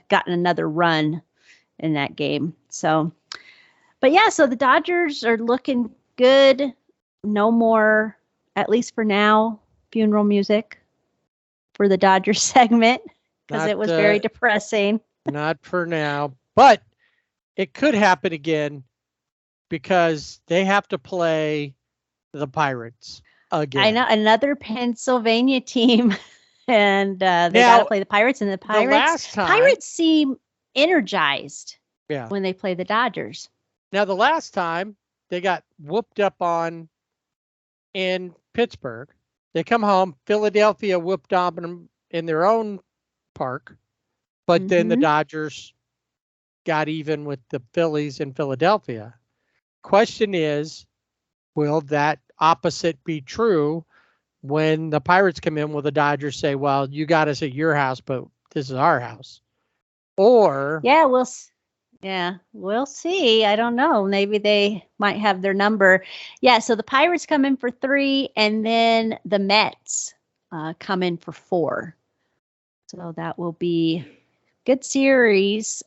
gotten another run in that game. So, but yeah, so the Dodgers are looking good. No more, at least for now, funeral music. for the Dodgers segment because Not, it was very depressing. Not for now, but it could happen again because they have to play the Pirates again. I know, another Pennsylvania team, and they got to play the Pirates, and the Pirates seem energized when they play the Dodgers. Now, the last time they got whooped up on in Pittsburgh, they come home, Philadelphia whooped on them in their own park, but then the Dodgers got even with the Phillies in Philadelphia. Question is, will that opposite be true when the Pirates come in? Will the Dodgers say, well, you got us at your house, but this is our house? Or we'll see. I don't know. Maybe they might have their number. Yeah, so the Pirates come in for 3, and then the Mets come in for 4. So that will be good series.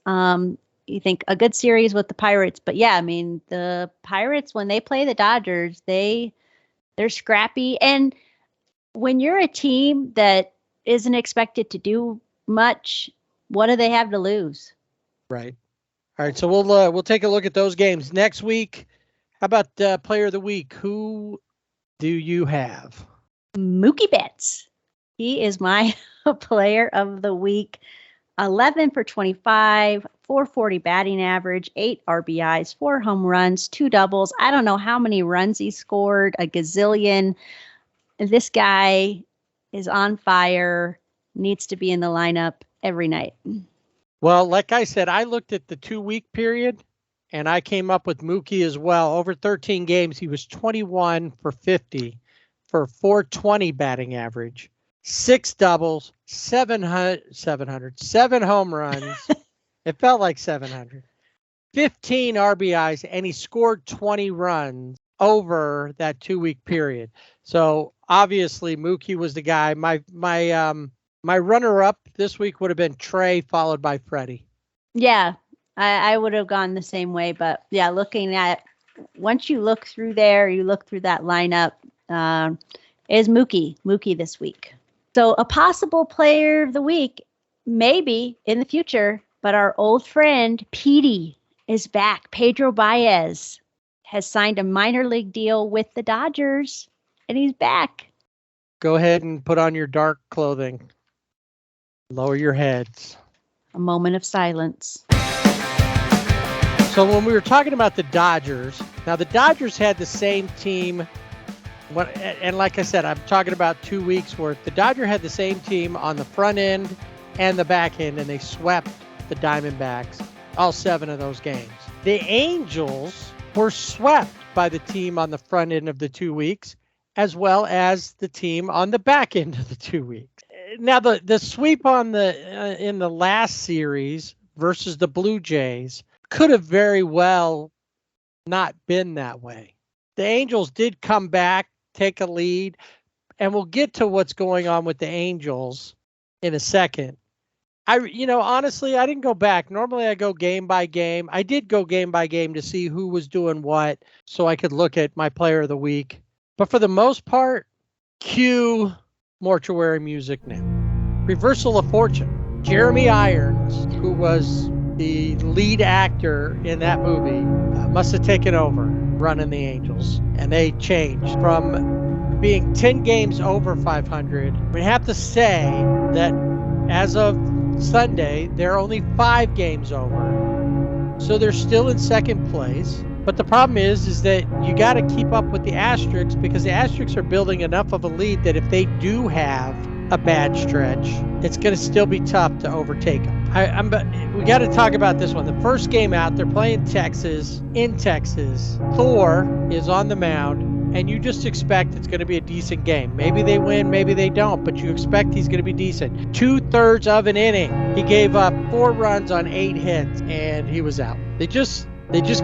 You think a good series with the Pirates, but yeah, I mean, the Pirates, when they play the Dodgers, they're scrappy. And when you're a team that isn't expected to do much, what do they have to lose? Right. All right. So we'll take a look at those games next week. How about Player of the Week? Who do you have? Mookie Betts. He is my Player of the Week. 11 for 25, 440 batting average, 8 RBIs, 4 home runs, 2 doubles. I don't know how many runs he scored, a gazillion. This guy is on fire, needs to be in the lineup every night. Well, like I said, I looked at the 2-week period, and I came up with Mookie as well. Over 13 games, he was 21 for 50 for 420 batting average. 6 doubles, 7 home runs. It felt like 700. 15 RBIs, and he scored 20 runs over that 2-week period. So obviously Mookie was the guy. My runner-up this week would have been Trey, followed by Freddie. Yeah, I would have gone the same way. But yeah, looking at, once you look through there, you look through that lineup, is Mookie this week. So a possible Player of the Week, maybe in the future, but our old friend Petey is back. Pedro Baez has signed a minor league deal with the Dodgers, and he's back. Go ahead and put on your dark clothing. Lower your heads. A moment of silence. So when we were talking about the Dodgers, now the Dodgers had the same team. And like I said, I'm talking about 2 weeks worth. The Dodgers had the same team on the front end and the back end, and they swept the Diamondbacks all 7 of those games. The Angels were swept by the team on the front end of the 2 weeks, as well as the team on the back end of the 2 weeks. Now, the sweep on in the last series versus the Blue Jays could have very well not been that way. The Angels did come back, take a lead, and we'll get to what's going on with the Angels in a second. Honestly, I didn't go back. Normally I go game by game. I did go game by game to see who was doing what so I could look at my Player of the Week. But for the most part, cue mortuary music now. Reversal of Fortune. Jeremy Irons, who was the lead actor in that movie, must have taken over running the Angels, and they changed from being 10 games over 500. We have to say that as of Sunday, they're only 5 games over, so they're still in second place. But the problem is that you got to keep up with the Asterisks, because the Asterisks are building enough of a lead that if they do have a bad stretch, it's going to still be tough to overtake them. We got to talk about this one. The first game out, they're playing Texas, in Texas. Thor is on the mound, and you just expect it's going to be a decent game. Maybe they win, maybe they don't, but you expect he's going to be decent. 2/3 of an inning, he gave up 4 runs on 8 hits, and he was out. They just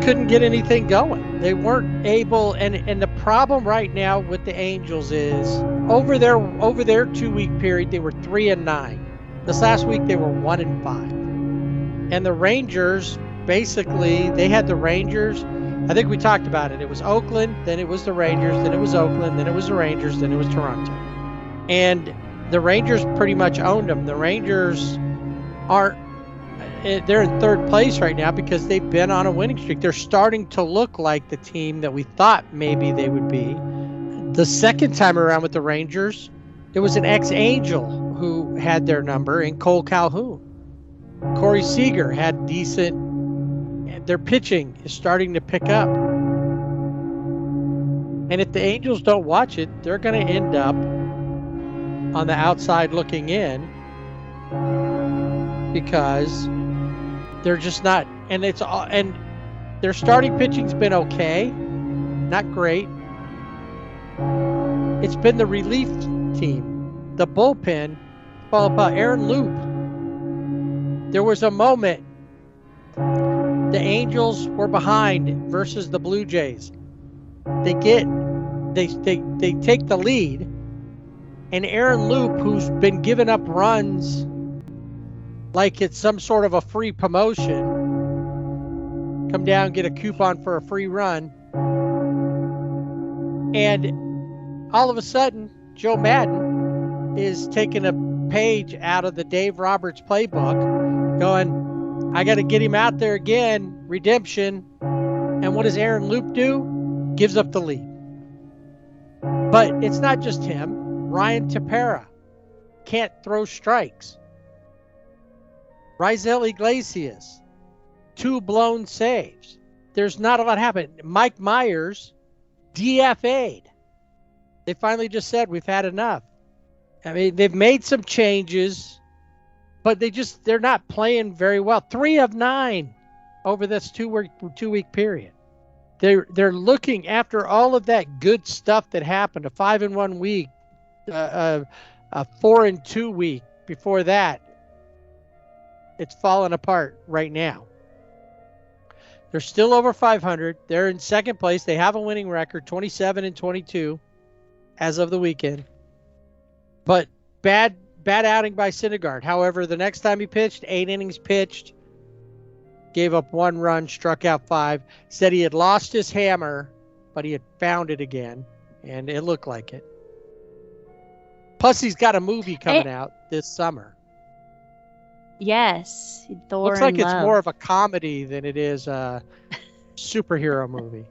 couldn't get anything going. They weren't able, and the problem right now with the Angels is over their 2-week period, they were 3-9. This last week they were 1-5. And the Rangers, basically, they had the Rangers. I think we talked about it. It was Oakland, then it was the Rangers, then it was Oakland, then it was the Rangers, then it was Toronto. And the Rangers pretty much owned them. The Rangers they're in third place right now because they've been on a winning streak. They're starting to look like the team that we thought maybe they would be. The second time around with the Rangers, it was an ex-Angel who had their number in Cole Calhoun. Corey Seager had decent. Their pitching is starting to pick up. And if the Angels don't watch it, they're going to end up on the outside looking in because they're just not. And their starting pitching's been okay, not great. It's been the relief team, the bullpen, fall apart. Aaron Loop. There was a moment the Angels were behind versus the Blue Jays. They take the lead, and Aaron Loop, who's been giving up runs like it's some sort of a free promotion, come down, get a coupon for a free run, and all of a sudden, Joe Madden is taking a page out of the Dave Roberts playbook, going, I got to get him out there again, redemption. And what does Aaron Loop do? Gives up the lead. But it's not just him. Ryan Tepera can't throw strikes. Raisel Iglesias, 2 blown saves. There's not a lot happening. Mike Myers DFA'd. They finally just said, we've had enough. I mean, they've made some changes, but they're not playing very well. 3 of 9 over this 2-week period. They're looking after all of that good stuff that happened, a 5-1 week, a 4-2 week before that. It's falling apart right now. They're still over 500. They're in second place. They have a winning record, 27-22 as of the weekend. But bad outing by Syndergaard. However, the next time he pitched, 8 innings pitched, gave up 1 run, struck out 5, said he had lost his hammer, but he had found it again, and it looked like it. Plus, he's got a movie coming out this summer. Yes, Thor Looks like in it's Love. more of a comedy than it is a superhero movie.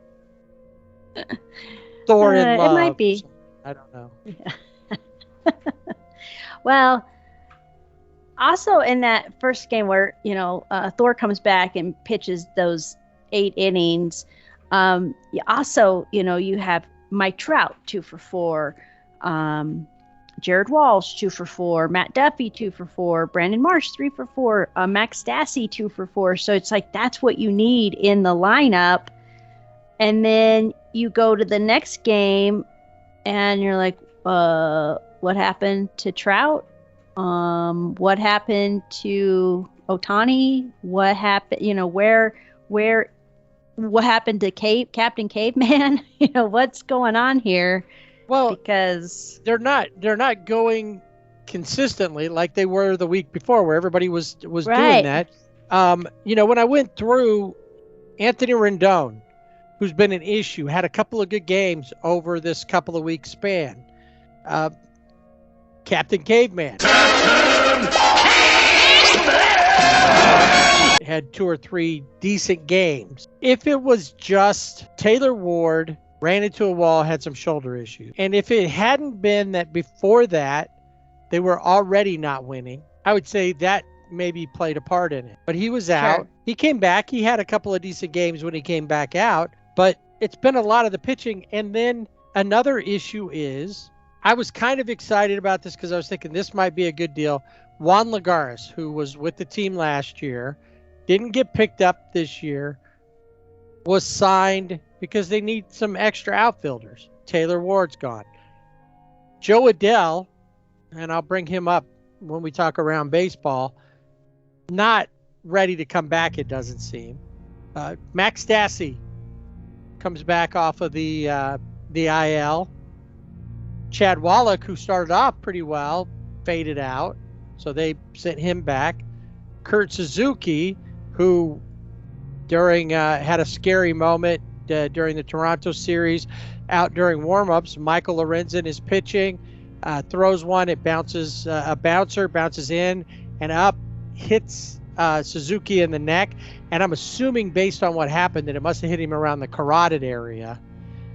Thor in Love. It might be. I don't know. Yeah. Well, also in that first game where, Thor comes back and pitches those 8 innings, you also, you have Mike Trout 2 for 4, Jared Walsh 2 for 4, Matt Duffy 2 for 4, Brandon Marsh 3 for 4, Max Stassi 2 for 4. So it's like that's what you need in the lineup. And then you go to the next game and you're like, what happened to Trout? What happened to Ohtani? What happened, what happened to Captain Caveman? What's going on here? Well, because they're not going consistently like they were the week before, where everybody was Right. doing that. When I went through, Anthony Rendon, who's been an issue, had a couple of good games over this couple of week span. Captain Caveman had 2 or 3 decent games. If it was just Taylor Ward ran into a wall, had some shoulder issues, and if it hadn't been that before that they were already not winning, I would say that maybe played a part in it. But he was out. Sure. He came back. He had a couple of decent games when he came back out, but it's been a lot of the pitching. And then another issue is, I was kind of excited about this because I was thinking this might be a good deal. Juan Lagares, who was with the team last year, didn't get picked up this year, was signed because they need some extra outfielders. Taylor Ward's gone. Joe Adell, and I'll bring him up when we talk around baseball, not ready to come back, it doesn't seem. Max Stassi comes back off of the IL. Chad Wallach, who started off pretty well, faded out, so they sent him back. Kurt Suzuki, who had a scary moment during the Toronto series, out during warm-ups. Michael Lorenzen is pitching. throws one, it bounces, a bouncer bounces in and up, hits Suzuki in the neck. And I'm assuming based on what happened that it must have hit him around the carotid area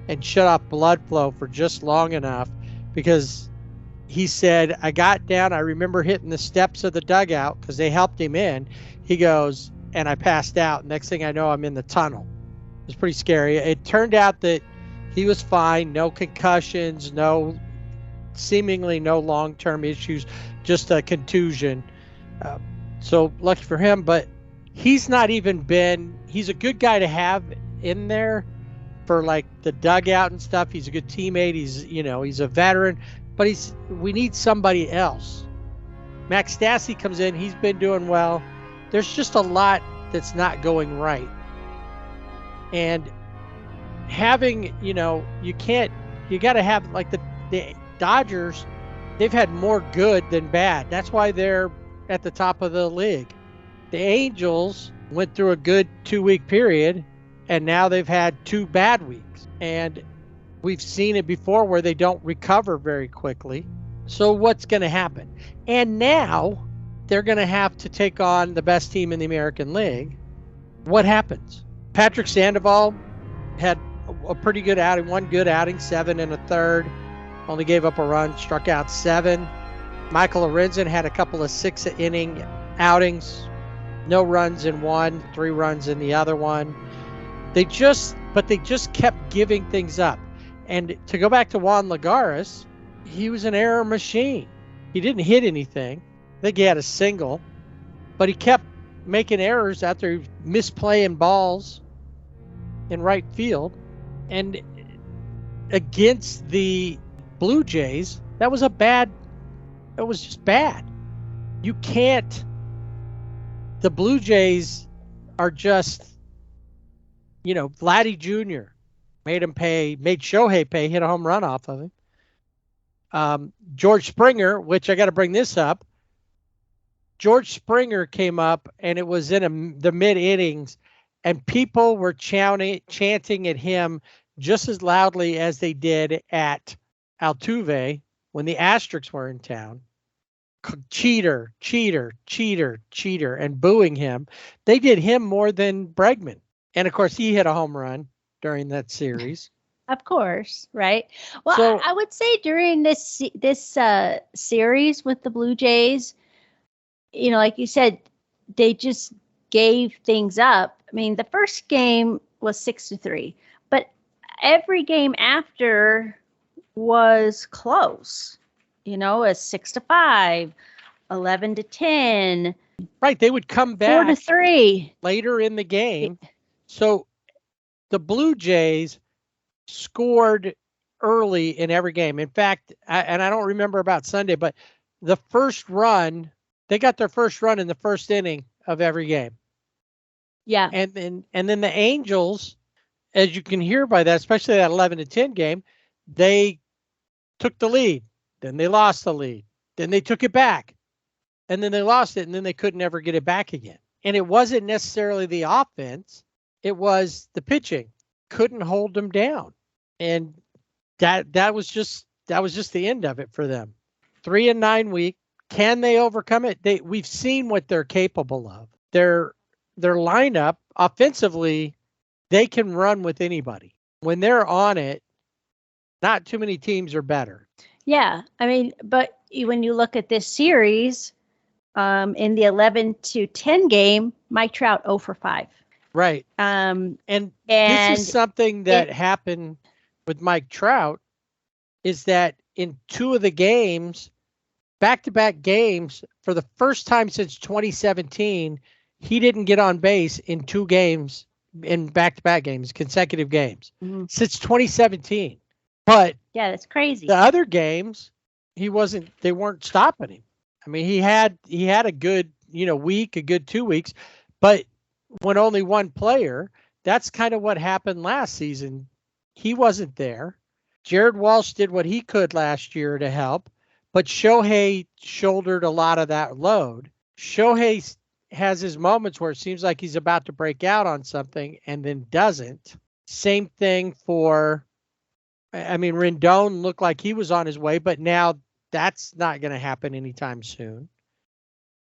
and shut off blood flow for just long enough, because he said, I got down, I remember hitting the steps of the dugout because they helped him in. He goes, and I passed out. Next thing I know, I'm in the tunnel. It was pretty scary. It turned out that he was fine, no concussions, seemingly no long-term issues, just a contusion. So lucky for him, but he's not even been, he's a good guy to have in there for like the dugout and stuff. He's a good teammate. He's a veteran, but we need somebody else. Max Stassi comes in. He's been doing well. There's just a lot that's not going right. And having, you got to have like the Dodgers, they've had more good than bad. That's why they're at the top of the league. The Angels went through a good 2-week period, and now they've had 2 bad weeks. And we've seen it before where they don't recover very quickly. So what's going to happen? And now they're going to have to take on the best team in the American League. What happens? Patrick Sandoval had a pretty good outing, one good outing, 7 1/3. Only gave up a run, struck out 7. Michael Lorenzen had a couple of 6-inning outings, no runs in one, 3 runs in the other one. They just kept giving things up. And to go back to Juan Lagares, he was an error machine. He didn't hit anything. I think he had a single, but he kept making errors after misplaying balls in right field. And against the Blue Jays, it was just bad. You can't, the Blue Jays are just, Vladdy Jr. made Shohei pay, hit a home run off of him. George Springer, which I got to bring this up. George Springer came up, and it was in the mid-innings, and people were chanting at him just as loudly as they did at Altuve when the Asterix were in town. Cheater, cheater, cheater, cheater, and booing him. They did him more than Bregman. And, of course, he hit a home run during that series. Of course, right? Well, So, I would say during this series with the Blue Jays, like you said, they just gave things up. I mean, the first game was 6-3, but every game after was close. A 6-5, 11-10. right, they would come back 4-3 later in the game. So the Blue Jays scored early in every game. In fact, I don't remember about Sunday, but the first run, they got their first run in the first inning of every game. Yeah. And then the Angels, as you can hear by that, especially that 11-10 game, they took the lead. Then they lost the lead. Then they took it back. And then they lost it, and then they couldn't ever get it back again. And it wasn't necessarily the offense. It was the pitching. Couldn't hold them down. And that was just the end of it for them. 3-9 week. Can they overcome it? We've seen what they're capable of. Their lineup offensively, they can run with anybody. When they're on it, not too many teams are better. Yeah, I mean, but when you look at this series, in the 11-10 game, Mike Trout 0 for 5. Right. And this is something that happened with Mike Trout, is that in 2 of the games, back-to-back games, for the first time since 2017, he didn't get on base in 2 games, in back-to-back games, consecutive games, since 2017. But yeah, that's crazy. The other games, they weren't stopping him. I mean, he had a good, week, a good 2 weeks, but when only one player, that's kind of what happened last season. He wasn't there. Jared Walsh did what he could last year to help, but Shohei shouldered a lot of that load. Shohei has his moments where it seems like he's about to break out on something and then doesn't. Same thing for, Rendon looked like he was on his way, but now That's not going to happen anytime soon.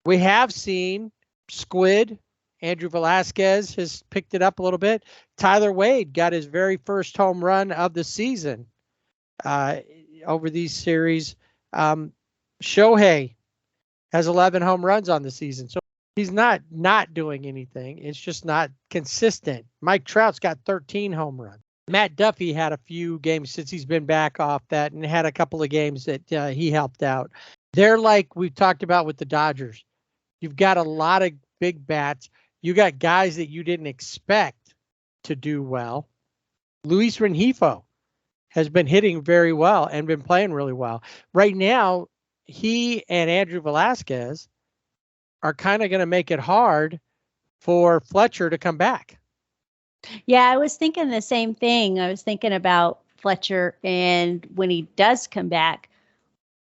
We have seen Squid, Andrew Velasquez has picked it up a little bit. Tyler Wade got his very first home run of the season over these series. Shohei has 11 home runs on the season. So he's not doing anything. It's just not consistent. Mike Trout's got 13 home runs. Matt Duffy had a few games since he's been back off that and had a couple of games that he helped out. They're like we've talked about with the Dodgers. You've got a lot of big bats. You got guys that you didn't expect to do well. Luis Rengifo has been hitting very well and been playing really well. Right now, he and Andrew Velasquez are kind of going to make it hard for Fletcher to come back. Yeah, I was thinking the same thing. I was thinking about Fletcher, and when he does come back,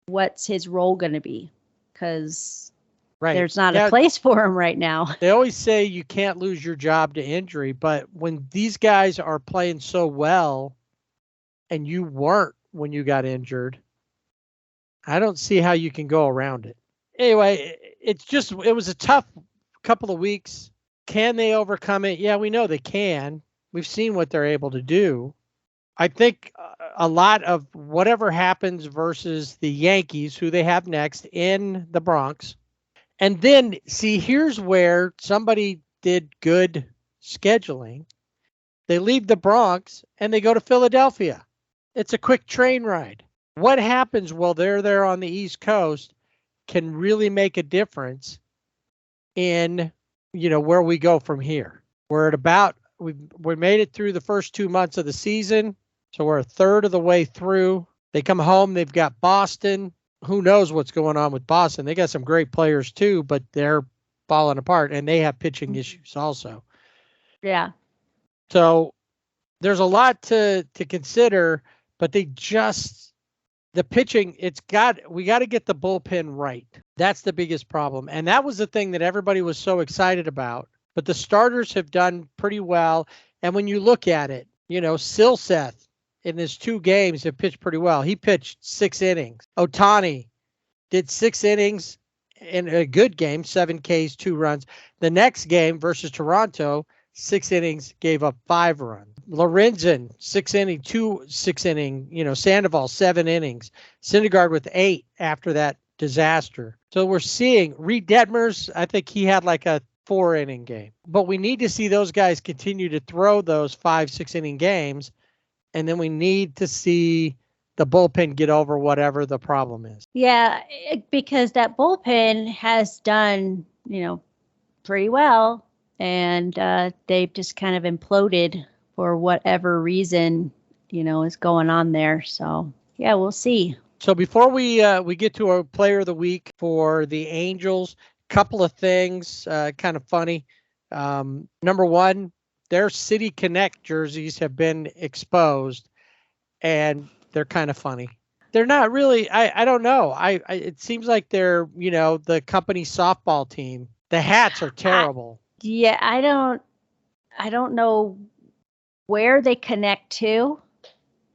what's his role going to be? Because there's not a place for him right now. They always say you can't lose your job to injury, but when these guys are playing so well and you weren't when you got injured, I don't see how you can go around it. Anyway, it was a tough couple of weeks. Can they overcome it? Yeah, we know they can. We've seen what they're able to do. I think a lot of whatever happens versus the Yankees, who they have next in the Bronx. And then, see, here's where somebody did good scheduling. They leave the Bronx and they go to Philadelphia. It's a quick train ride. What happens while they're there on the East Coast can really make a difference in, where we go from here. We're at about, we made it through the first 2 months of the season. So we're a third of the way through. They come home. They've got Boston. Who knows what's going on with Boston? They got some great players too, but they're falling apart and they have pitching issues also. Yeah. So there's a lot to consider, but the pitching, we got to get the bullpen right. That's the biggest problem. And that was the thing that everybody was so excited about. But the starters have done pretty well. And when you look at it, Silseth in his 2 games have pitched pretty well. He pitched 6 innings. Ohtani did 6 innings in a good game, 7 Ks, 2 runs. The next game versus Toronto, 6 innings, gave up 5 runs. Lorenzen, 6 inning, 2 6-inning, Sandoval, 7 innings. Syndergaard with 8 after that disaster. So we're seeing Reed Detmers, I think he had like a 4-inning game. But we need to see those guys continue to throw those 5 6-inning games. And then we need to see the bullpen get over whatever the problem is. Yeah, because that bullpen has done, pretty well. And they've just kind of imploded for whatever reason, is going on there. So, yeah, we'll see. So before we get to our player of the week for the Angels, couple of things kind of funny. Number one, their City Connect jerseys have been exposed, and they're kind of funny. They're not really. I don't know. It seems like they're the company softball team. The hats are terrible. Yeah, I don't know where they connect to.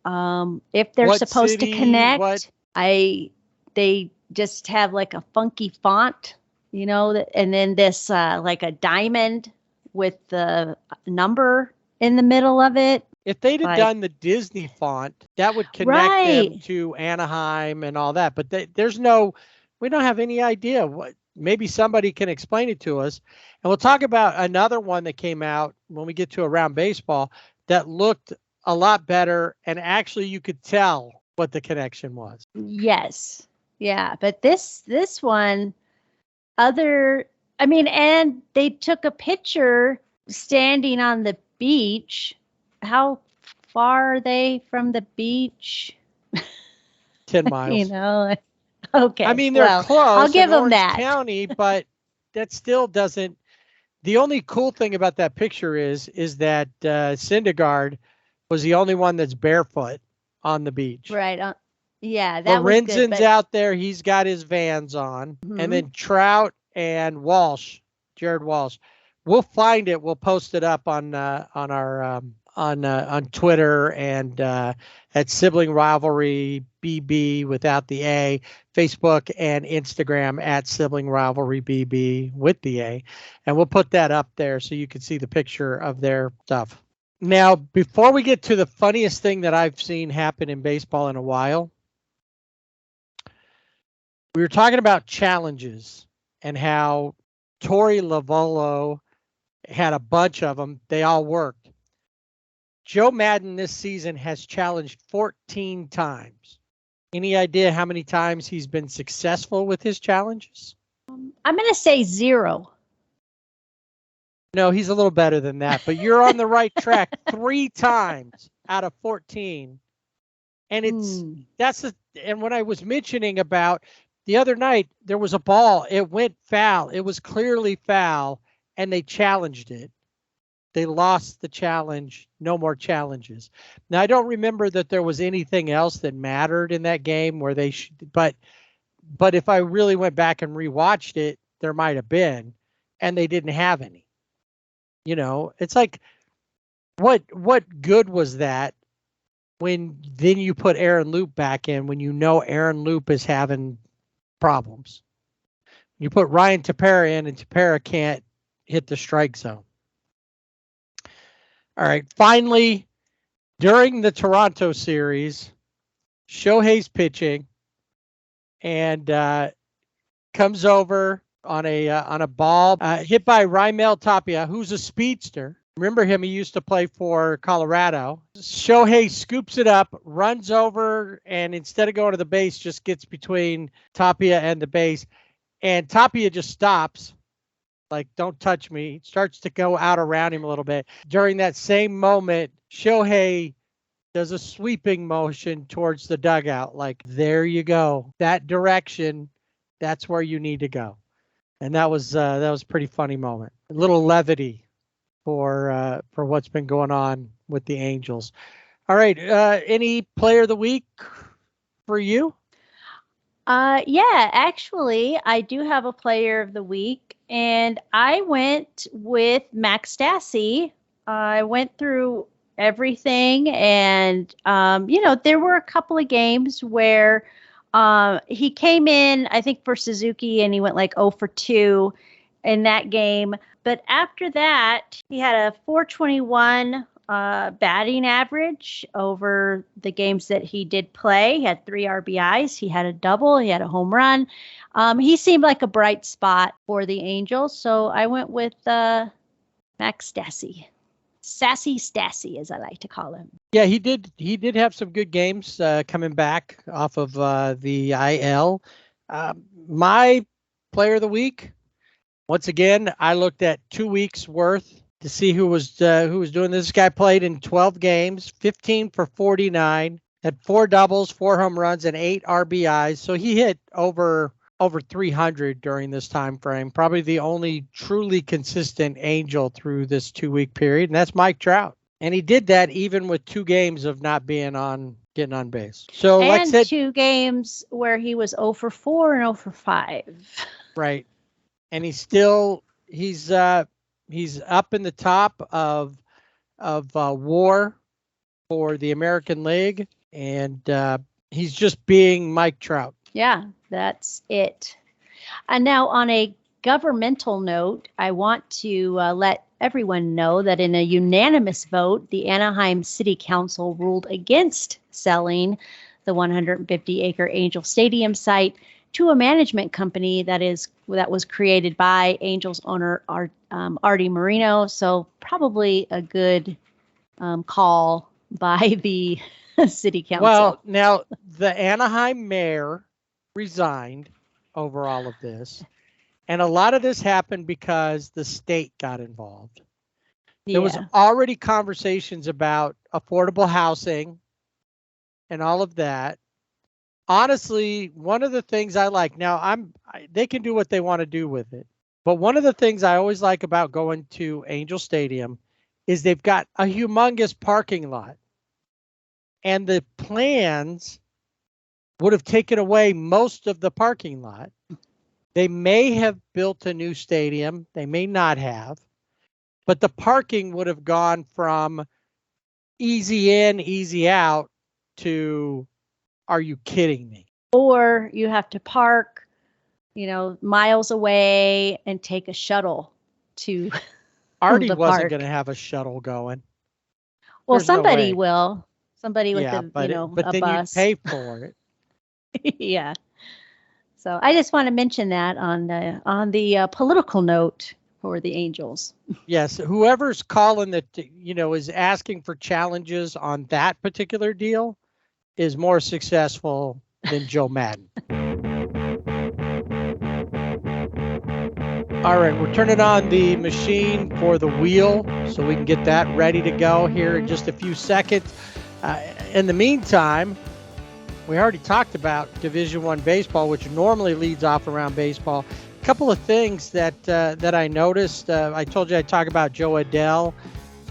If they're supposed to connect, they just have like a funky font, and then this like a diamond with the number in the middle of it. If they'd have done the Disney font, that would connect them to Anaheim and all that. But we don't have any idea what. Maybe somebody can explain it to us. And we'll talk about another one that came out when we get to Around Baseball that looked a lot better. And actually you could tell what the connection was. Yes. Yeah. But this one, and they took a picture standing on the beach. How far are they from the beach? 10 miles. Okay. I mean, they're close. I'll give them Orange that. County, but that still doesn't. The only cool thing about that picture is that Syndergaard was the only one that's barefoot on the beach. Right. Yeah, that was good. Lorenzen's out there. He's got his Vans on. Mm-hmm. And then Trout and Jared Walsh. We'll find it. We'll post it up on our on Twitter and at Sibling Rivalry BB without the A, Facebook and Instagram at Sibling Rivalry BB with the A, and we'll put that up there so you can see the picture of their stuff. Now, before we get to the funniest thing that I've seen happen in baseball in a while, we were talking about challenges and how Torey Lovullo had a bunch of them. They all worked. Joe Madden this season has challenged 14 times. Any idea how many times he's been successful with his challenges? I'm going to say 0. No, he's a little better than that, but you're on the right track. 3 times out of 14. And and when I was mentioning about the other night, there was a ball, it went foul. It was clearly foul, and they challenged it. They lost the challenge. No more challenges. Now, I don't remember that there was anything else that mattered in that game where they should, but if I really went back and rewatched it, there might have been, and they didn't have any. You know, it's like, what good was that when then you put Aaron Loop back in when you know Aaron Loop is having problems? You put Ryan Tepera in, and Tepera can't hit the strike zone. All right, finally, during the Toronto series, Shohei's pitching and comes over on a ball hit by Raimel Tapia, who's a speedster. Remember him? He used to play for Colorado. Shohei scoops it up, runs over, and instead of going to the base, just gets between Tapia and the base. And Tapia just stops, like, don't touch me. Starts to go out around him a little bit. During that same moment, Shohei does a sweeping motion towards the dugout, like, there you go. That direction, that's where you need to go. And that was a pretty funny moment. A little levity for what's been going on with the Angels. All right, any player of the week for you? Yeah, actually, I do have a player of the week, and I went with Max Stassi. I went through everything, and there were a couple of games where he came in, I think, for Suzuki, and he went like 0 for 2 in that game. But after that, he had a 421 batting average over the games that he did play. He had 3 RBIs. He had a double. He had a home run. He seemed like a bright spot for the Angels. So I went with Max Stassi. Sassy Stassi, as I like to call him. Yeah, he did have some good games coming back off of the IL. My player of the week, once again, I looked at 2 weeks worth to see who was doing this. This guy played in 12 games, 15 for 49, had 4 doubles, 4 home runs, and 8 RBIs. So he hit over 300 during this time frame. Probably the only truly consistent Angel through this 2-week period, and that's Mike Trout. And he did that even with 2 games of not getting on base. So, and like I said, 2 games where he was 0 for 4 and 0 for 5. Right, and he's up in the top of WAR for the American League, and he's just being Mike Trout. Yeah, that's it. And now, on a governmental note, I want to let everyone know that in a unanimous vote, the Anaheim City Council ruled against selling the 150-acre Angel Stadium site to a management company that was created by Angels owner Artie Moreno. So probably a good call by the city council. Well, now the Anaheim mayor resigned over all of this, and a lot of this happened because the state got involved. Yeah. There was already conversations about affordable housing and all of that. Honestly, one of the things I like now, they can do what they want to do with it, but one of the things I always like about going to Angel Stadium is they've got a humongous parking lot, and the plans would have taken away most of the parking lot. They may have built a new stadium. They may not have, but the parking would have gone from easy in, easy out to, are you kidding me? Or you have to park, miles away and take a shuttle to Artie the wasn't park. going to have a shuttle going. Well, There's no somebody way. will. Somebody with but a then bus. you pay for it. Yeah. So I just want to mention that on the political note for the Angels. Yes, whoever's calling that, is asking for challenges on that particular deal is more successful than Joe Madden. All right, we're turning on the machine for the wheel so we can get that ready to go here in just a few seconds. In the meantime, we already talked about Division I baseball, which normally leads off around baseball. A couple of things that I noticed. I told you I'd talk about Joe Adell.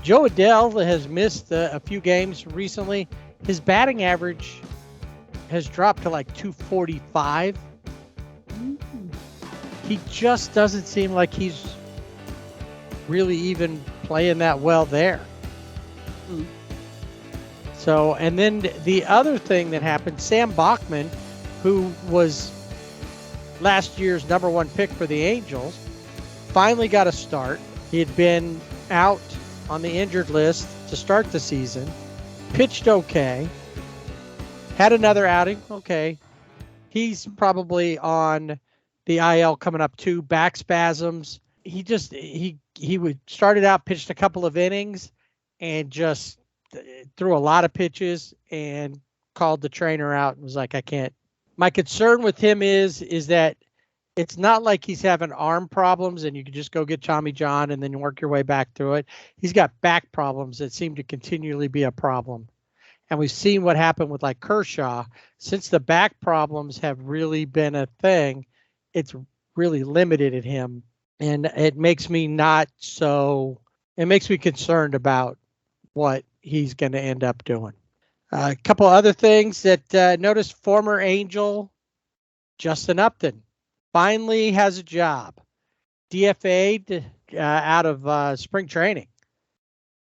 Joe Adell has missed a few games recently. His batting average has dropped to like 245. He just doesn't seem like he's really even playing that well there. So, and then the other thing that happened, Sam Bachman, who was last year's #1 pick for the Angels, finally got a start. He had been out on the injured list to start the season, pitched okay, had another outing, okay. He's probably on the IL coming up too, back spasms. He would started out, pitched a couple of innings, and just threw a lot of pitches and called the trainer out and was like, I can't. My concern with him is that it's not like he's having arm problems and you can just go get Tommy John and then work your way back through it. He's got back problems that seem to continually be a problem. And we've seen what happened with like Kershaw. Since the back problems have really been a thing, it's really limited at him. And it makes me concerned about what he's going to end up doing. A couple other things that noticed, former Angel Justin Upton finally has a job. DFA'd out of spring training,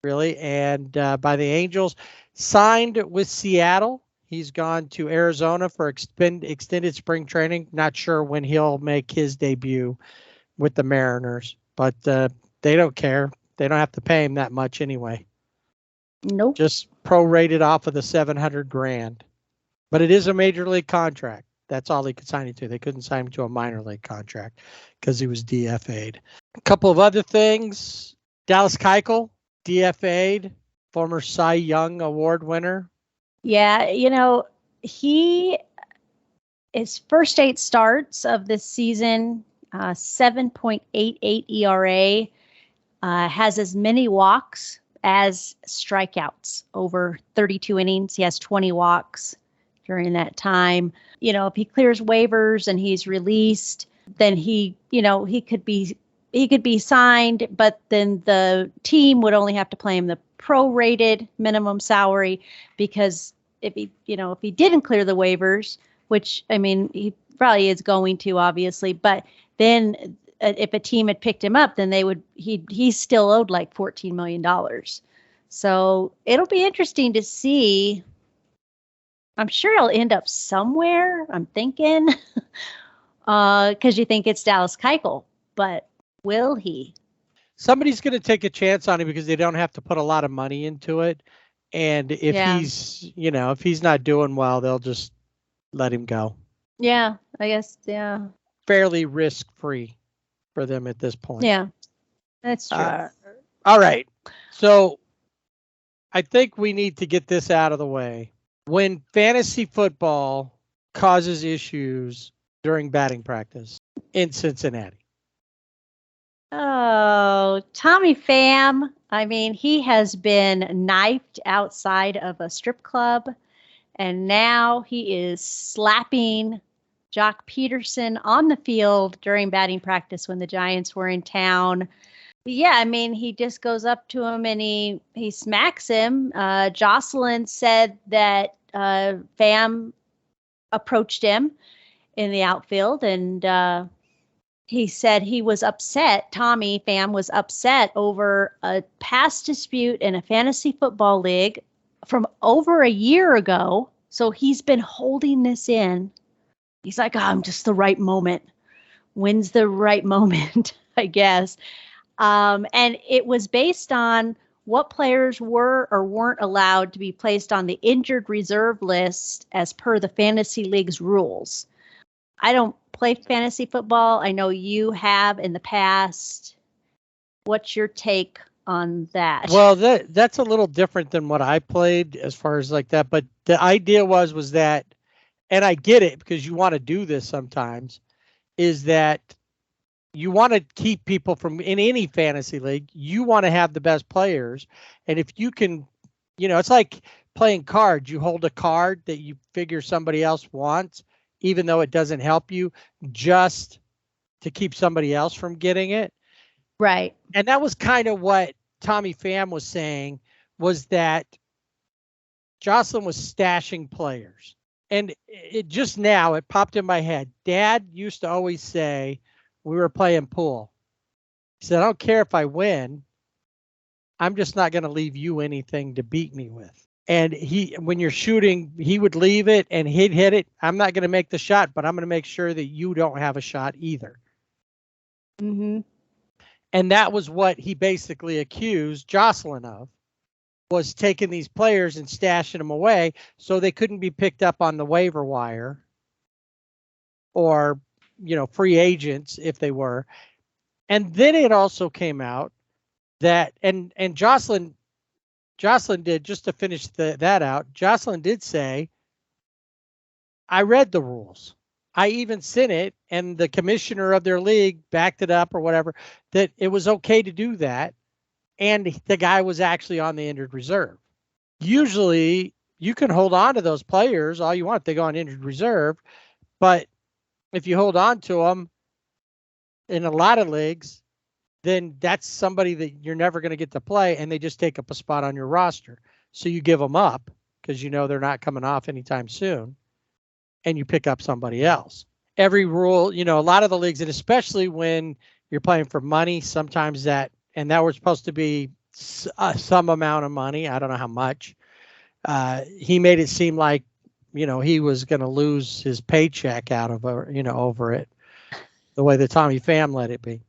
really, and by the Angels. Signed with Seattle. He's gone to Arizona for extended spring training. Not sure when he'll make his debut with the Mariners, but they don't care. They don't have to pay him that much anyway. Nope. Just prorated off of the $700,000. But it is a major league contract. That's all they could sign him to. They couldn't sign him to a minor league contract because he was DFA'd. A couple of other things. Dallas Keuchel, DFA'd, former Cy Young Award winner. Yeah, his first 8 starts of this season, 7.88 ERA, has as many walks as strikeouts over 32 innings. He has 20 walks during that time. If he clears waivers and he's released, then he could be signed, but then the team would only have to pay him the prorated minimum salary, because if he didn't clear the waivers, which he probably is going to, obviously, but then if a team had picked him up, then he's still owed like $14 million. So it'll be interesting to see. I'm sure he'll end up somewhere, I'm thinking, because you think it's Dallas Keuchel, but will he? Somebody's going to take a chance on him because they don't have to put a lot of money into it. And if he's not doing well, they'll just let him go. Yeah, I guess. Yeah. Fairly risk-free for them at this point. Yeah, that's true. All right. So I think we need to get this out of the way. When fantasy football causes issues during batting practice in Cincinnati. Oh, Tommy Pham. He has been knifed outside of a strip club, and now he is slapping Jock Peterson on the field during batting practice when the Giants were in town. Yeah, he just goes up to him and he smacks him. Jocelyn said that Pham approached him in the outfield, and he said he was upset. Tommy Pham was upset over a past dispute in a fantasy football league from over a year ago. So he's been holding this in. He's like, I'm just the right moment. When's the right moment, I guess. And it was based on what players were or weren't allowed to be placed on the injured reserve list as per the fantasy league's rules. I don't play fantasy football. I know you have in the past. What's your take on that? Well, that's a little different than what I played as far as like that. But the idea was that, and I get it because you want to do this sometimes, is that you want to keep people from, in any fantasy league, you want to have the best players. And if you can, it's like playing cards. You hold a card that you figure somebody else wants, even though it doesn't help you, just to keep somebody else from getting it. Right. And that was kind of what Tommy Pham was saying, was that Jocelyn was stashing players. And it just now, it popped in my head. Dad used to always say, we were playing pool. He said, I don't care if I win. I'm just not going to leave you anything to beat me with. And when you're shooting, he would leave it and he'd hit it. I'm not going to make the shot, but I'm going to make sure that you don't have a shot either. Mm-hmm. And that was what he basically accused Jocelyn of, was taking these players and stashing them away so they couldn't be picked up on the waiver wire or, free agents if they were. And then it also came out that, and Jocelyn did, just to finish that out, Jocelyn did say, I read the rules. I even sent it, and the commissioner of their league backed it up or whatever, that it was okay to do that. And the guy was actually on the injured reserve. Usually you can hold on to those players all you want if they go on injured reserve. But if you hold on to them in a lot of leagues, then that's somebody that you're never going to get to play, and they just take up a spot on your roster. So you give them up because they're not coming off anytime soon, and you pick up somebody else. Every rule, a lot of the leagues, and especially when you're playing for money, sometimes that was supposed to be some amount of money. I don't know how much. He made it seem like, he was going to lose his paycheck out of, over it, the way that Tommy Pham let it be.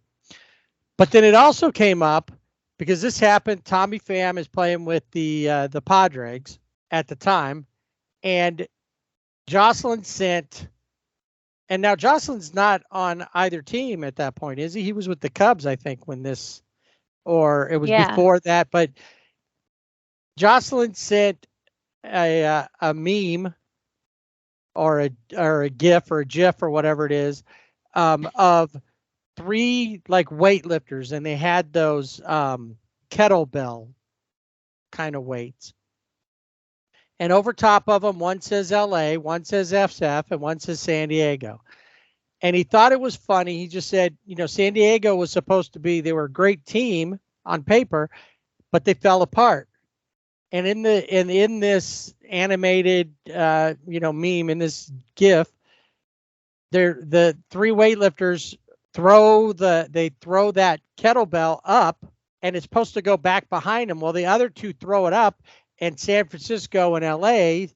But then it also came up, because this happened, Tommy Pham is playing with the Padres at the time, and Jocelyn sent, and now Jocelyn's not on either team at that point, is he? He was with the Cubs, I think, when this, or it was before that, but Jocelyn sent a meme or a GIF or a GIF or whatever it is, of 3 like weightlifters, and they had those kettlebell kind of weights. And over top of them, one says LA, one says FF, and one says San Diego. And he thought it was funny. He just said, San Diego was supposed to be, they were a great team on paper, but they fell apart. And in this animated, meme, in this GIF, the 3 weightlifters throw that kettlebell up, and it's supposed to go back behind them. Well, the other 2 throw it up, and San Francisco and LA,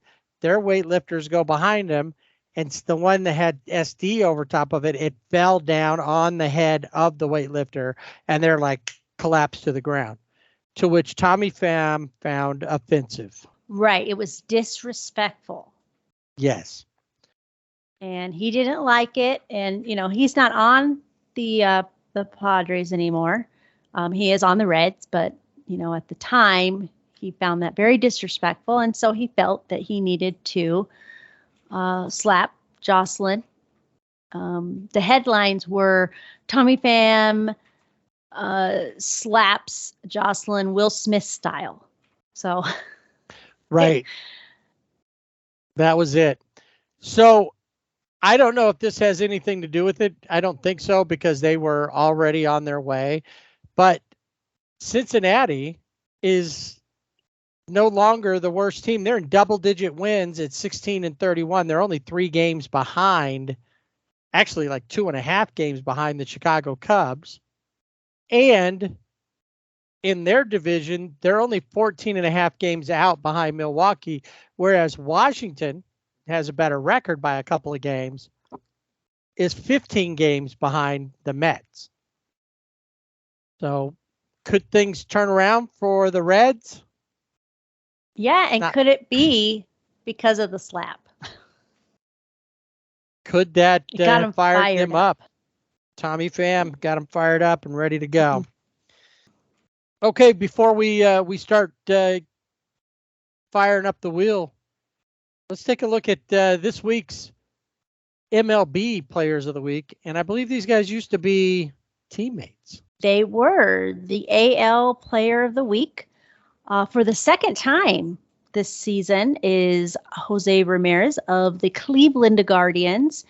their weightlifters go behind them, and it's the one that had SD over top of it. It fell down on the head of the weightlifter, and they're like collapsed to the ground, to which Tommy Pham found offensive. Right. It was disrespectful. Yes. And he didn't like it. And, he's not on the Padres anymore. He is on the Reds, but, at the time he found that very disrespectful. And so he felt that he needed to slap Jocelyn. The headlines were Tommy Pham slaps Jocelyn Will Smith style. So. Right. That was it. So I don't know if this has anything to do with it. I don't think so, because they were already on their way. But Cincinnati is no longer the worst team. They're in double-digit wins at 16-31. They're only 3 games behind, actually like 2.5 games behind the Chicago Cubs. And in their division, they're only 14 and a half games out behind Milwaukee, whereas Washington has a better record by a couple of games, is 15 games behind the Mets. So could things turn around for the Reds? Yeah, and could it be because of the slap? Could that got him fire fired them up? Tommy Pham got them fired up and ready to go. Okay, before we start firing up the wheel, let's take a look at this week's MLB Players of the Week. And I believe these guys used to be teammates. They were the AL Player of the Week. For the second time this season is Jose Ramirez of the Cleveland Guardians.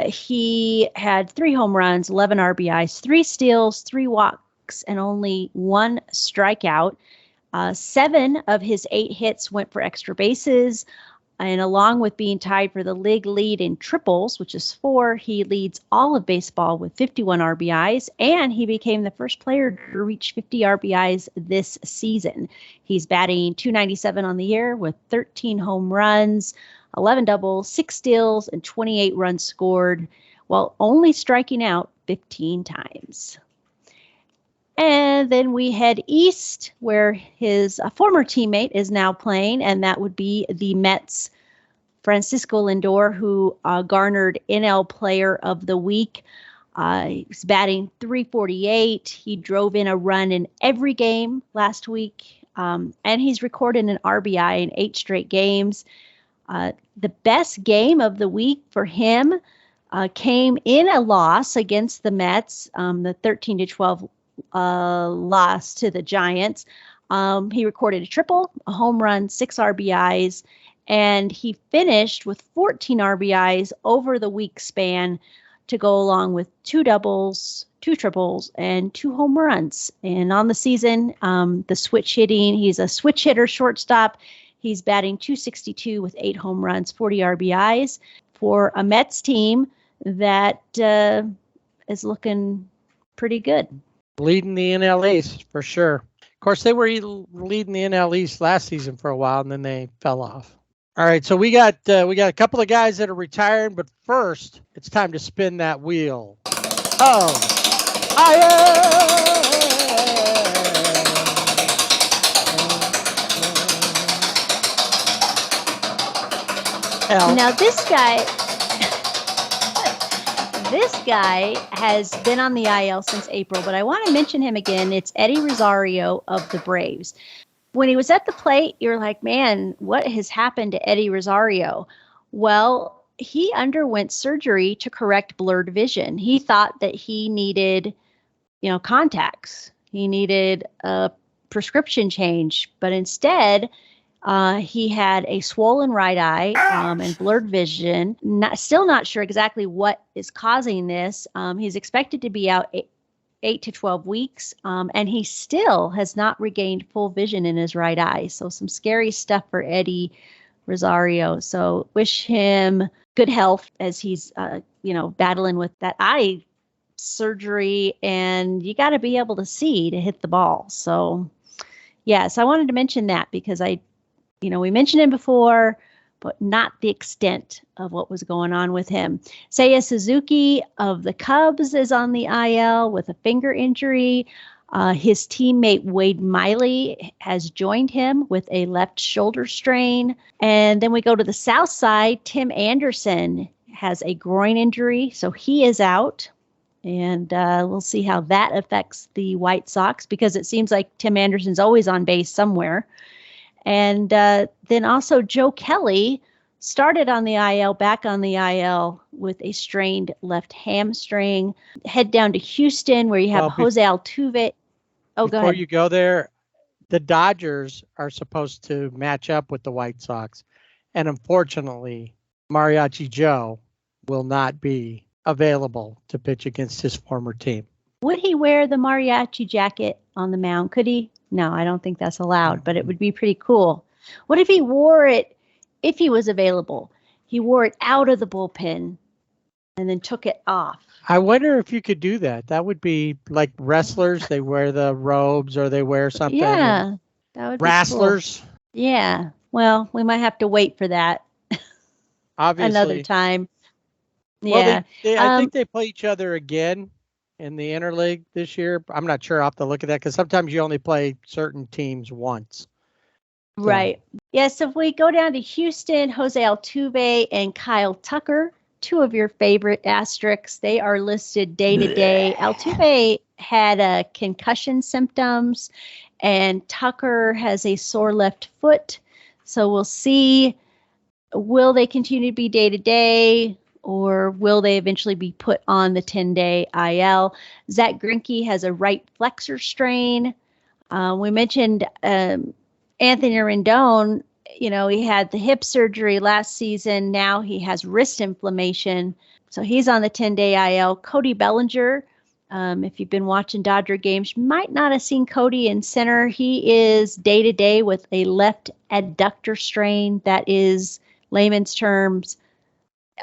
He had 3 home runs, 11 RBIs, 3 steals, 3 walks, and only 1 strikeout. 7 of his 8 hits went for extra bases. And along with being tied for the league lead in triples, which is 4, he leads all of baseball with 51 RBIs, and he became the first player to reach 50 RBIs this season. He's batting .297 on the year with 13 home runs, 11 doubles, 6 steals, and 28 runs scored, while only striking out 15 times. And then we head east, where his former teammate is now playing, and that would be the Mets' Francisco Lindor, who garnered NL Player of the Week. He's batting .348. He drove in a run in every game last week, and he's recorded an RBI in 8 straight games. The best game of the week for him came in a loss against the Mets, the 13-12 loss to the Giants. He recorded a triple, a home run, 6 RBIs, and he finished with 14 RBIs over the week span to go along with 2 doubles, 2 triples, and 2 home runs. And on the season, the switch hitting, he's a switch hitter shortstop. He's batting .262 with 8 home runs, 40 RBIs for a Mets team that is looking pretty good. Leading the NL East for sure. Of course, they were leading the NL East last season for a while, and then they fell off. All right, so we got a couple of guys that are retiring, but first, it's time to spin that wheel. Now this guy has been on the IL since April, but I want to mention him again. It's Eddie Rosario of the Braves. When he was at the plate, you're like, man, what has happened to Eddie Rosario? Well, he underwent surgery to correct blurred vision. He thought that he needed, contacts. He needed a prescription change, but instead, he had a swollen right eye and blurred vision. Still not sure exactly what is causing this. He's expected to be out 8 to 12 weeks, and he still has not regained full vision in his right eye. So some scary stuff for Eddie Rosario. So wish him good health as he's, battling with that eye surgery, and you got to be able to see to hit the ball. So, yes, I wanted to mention that because we mentioned him before, but not the extent of what was going on with him. Seiya Suzuki of the Cubs is on the IL with a finger injury. His teammate Wade Miley has joined him with a left shoulder strain. And then we go to the south side. Tim Anderson has a groin injury, so he is out. And we'll see how that affects the White Sox because it seems like Tim Anderson's always on base somewhere. And then also Joe Kelly started on the IL, back on the IL with a strained left hamstring. Head down to Houston where you have Jose Altuve. Oh, go ahead. Before you go there, the Dodgers are supposed to match up with the White Sox. And unfortunately, Mariachi Joe will not be available to pitch against his former team. Would he wear the mariachi jacket on the mound? Could he? No, I don't think that's allowed, but it would be pretty cool. What if he wore it, if he was available? He wore it out of the bullpen and then took it off. I wonder if you could do that. That would be like wrestlers. They wear the robes or they wear something. and Yeah, that would be cool. wrestlers, Yeah. Well, we might have to wait for that obviously. another time. Well, Yeah. I think they play each other again in the interleague this year. I'm not sure. I'll have to look at that because sometimes you only play certain teams once. Right. Yeah, so if we go down to Houston, Jose Altuve and Kyle Tucker, two of your favorite asterisks, they are listed day to day. Altuve had concussion symptoms, and Tucker has a sore left foot. So we'll see, will they continue to be day to day, or will they eventually be put on the 10-day IL? Zach Greinke has a right flexor strain. We mentioned Anthony Rendon, he had the hip surgery last season. Now he has wrist inflammation. So he's on the 10-day IL. Cody Bellinger, if you've been watching Dodger games, you might not have seen Cody in center. He is day to day with a left adductor strain. That is, layman's terms,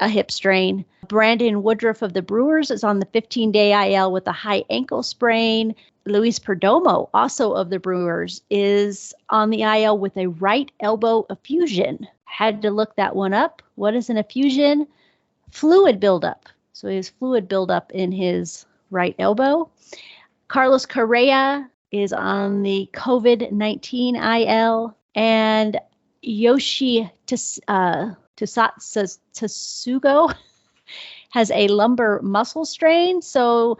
a hip strain. Brandon Woodruff of the Brewers is on the 15-day IL with a high ankle sprain. Luis Perdomo, also of the Brewers, is on the IL with a right elbow effusion. Had to look that one up. What is an effusion? Fluid buildup. So he has fluid buildup in his right elbow. Carlos Correa is on the COVID-19 IL. And Yoshi Tsutsugo has a lumbar muscle strain. So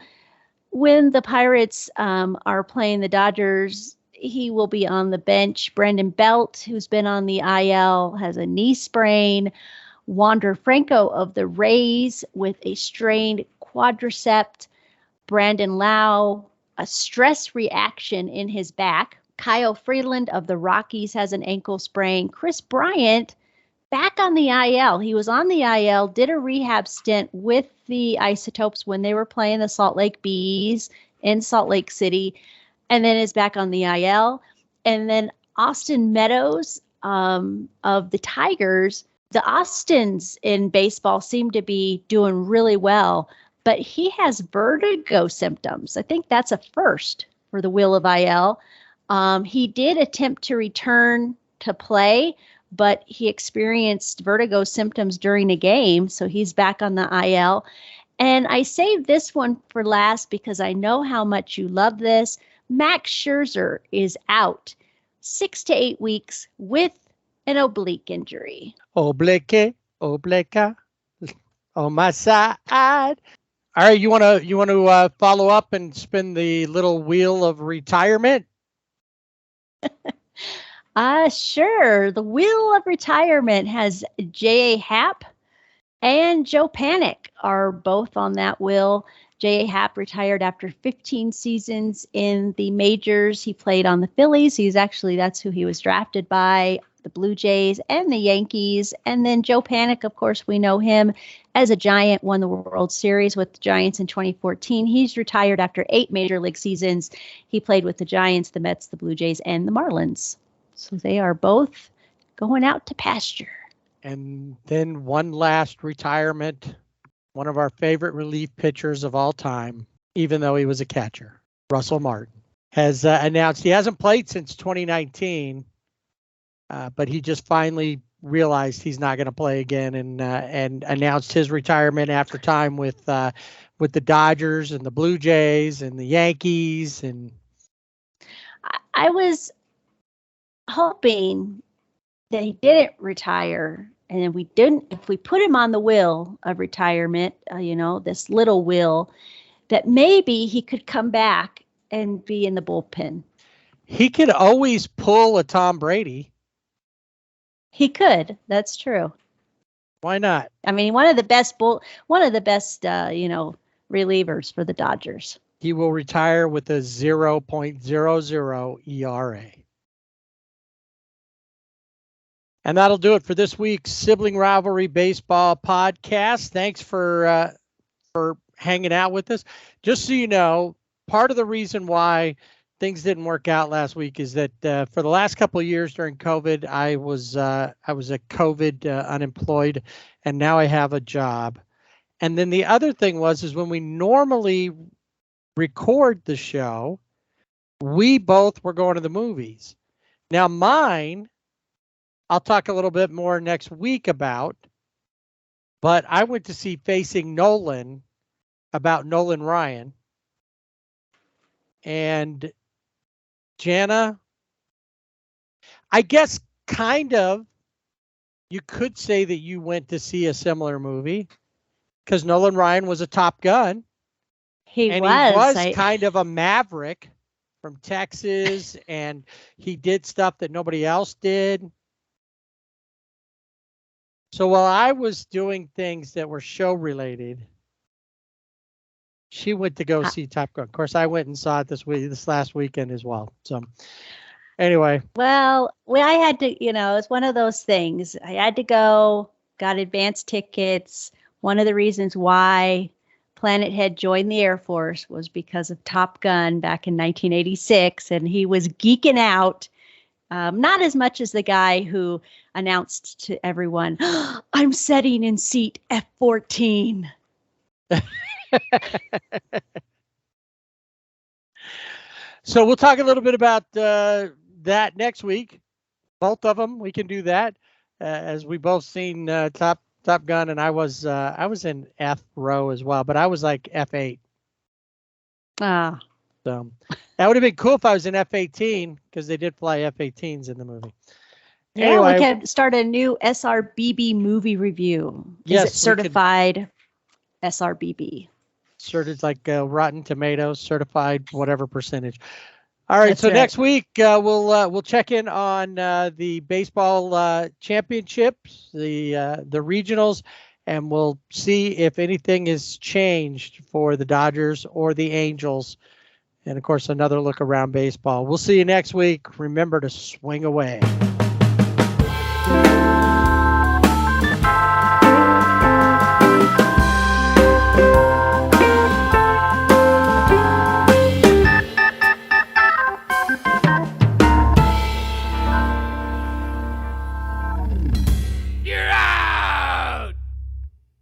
when the Pirates are playing the Dodgers, he will be on the bench. Brandon Belt, who's been on the IL, has a knee sprain. Wander Franco of the Rays with a strained quadricep. Brandon Lau, a stress reaction in his back. Kyle Freeland of the Rockies has an ankle sprain. Chris Bryant, back on the IL. He was on the IL, did a rehab stint with the Isotopes when they were playing the Salt Lake Bees in Salt Lake City, and then is back on the IL. And then Austin Meadows of the Tigers. The Austins in baseball seem to be doing really well, but he has vertigo symptoms. I think that's a first for the Wheel of IL. He did attempt to return to play, but he experienced vertigo symptoms during a game, so he's back on the IL. And I saved this one for last because I know how much you love this. Max Scherzer is out 6 to 8 weeks with an oblique injury. Oblique, on my side. All right, you want to follow up and spin the little wheel of retirement? Sure. The Wheel of Retirement has J.A. Happ and Joe Panic are both on that wheel. J.A. Happ retired after 15 seasons in the majors. He played on the Phillies. That's who he was drafted by, the Blue Jays and the Yankees. And then Joe Panic, of course, we know him as a Giant, won the World Series with the Giants in 2014. He's retired after 8 major league seasons. He played with the Giants, the Mets, the Blue Jays, and the Marlins. So they are both going out to pasture. And then one last retirement, one of our favorite relief pitchers of all time, even though he was a catcher, Russell Martin, has announced he hasn't played since 2019, but he just finally realized he's not going to play again and announced his retirement after time with the Dodgers and the Blue Jays and the Yankees. And I was hoping that he didn't retire, and if we put him on the wheel of retirement, this little wheel, that maybe he could come back and be in the bullpen. He could always pull a Tom Brady. He could. That's true. Why not? I mean, one of the best relievers for the Dodgers. He will retire with a 0.00 ERA. And that'll do it for this week's Sibling Rivalry Baseball podcast. Thanks for hanging out with us. Just so you know, part of the reason why things didn't work out last week is that for the last couple of years during COVID, I was a COVID unemployed, and now I have a job. And then the other thing is when we normally record the show, we both were going to the movies. Now mine, I'll talk a little bit more next week about, but I went to see Facing Nolan about Nolan Ryan. And Jana, I guess kind of, you could say that you went to see a similar movie because Nolan Ryan was a Top Gun. He was kind of a maverick from Texas, and he did stuff that nobody else did. So while I was doing things that were show related, she went to go see Top Gun. Of course, I went and saw it this last weekend as well. So anyway. Well, I had to, it's one of those things. I had to go, got advance tickets. One of the reasons why Planet had joined the Air Force was because of Top Gun back in 1986. And he was geeking out. Not as much as the guy who announced to everyone, I'm sitting in seat F-14. So we'll talk a little bit about that next week. Both of them, we can do that as we both seen Top Gun, and I was in F row as well, but I was like F8. So that would have been cool if I was in F18 because they did fly F18s in the movie. Yeah, anyway, we can start a new SRBB movie review. Yes, is it certified SRBB? Certified like Rotten Tomatoes, certified whatever percentage. All right, That's so right. next week we'll check in on the baseball championships, the regionals, and we'll see if anything has changed for the Dodgers or the Angels. And of course, another look around baseball. We'll see you next week. Remember to swing away.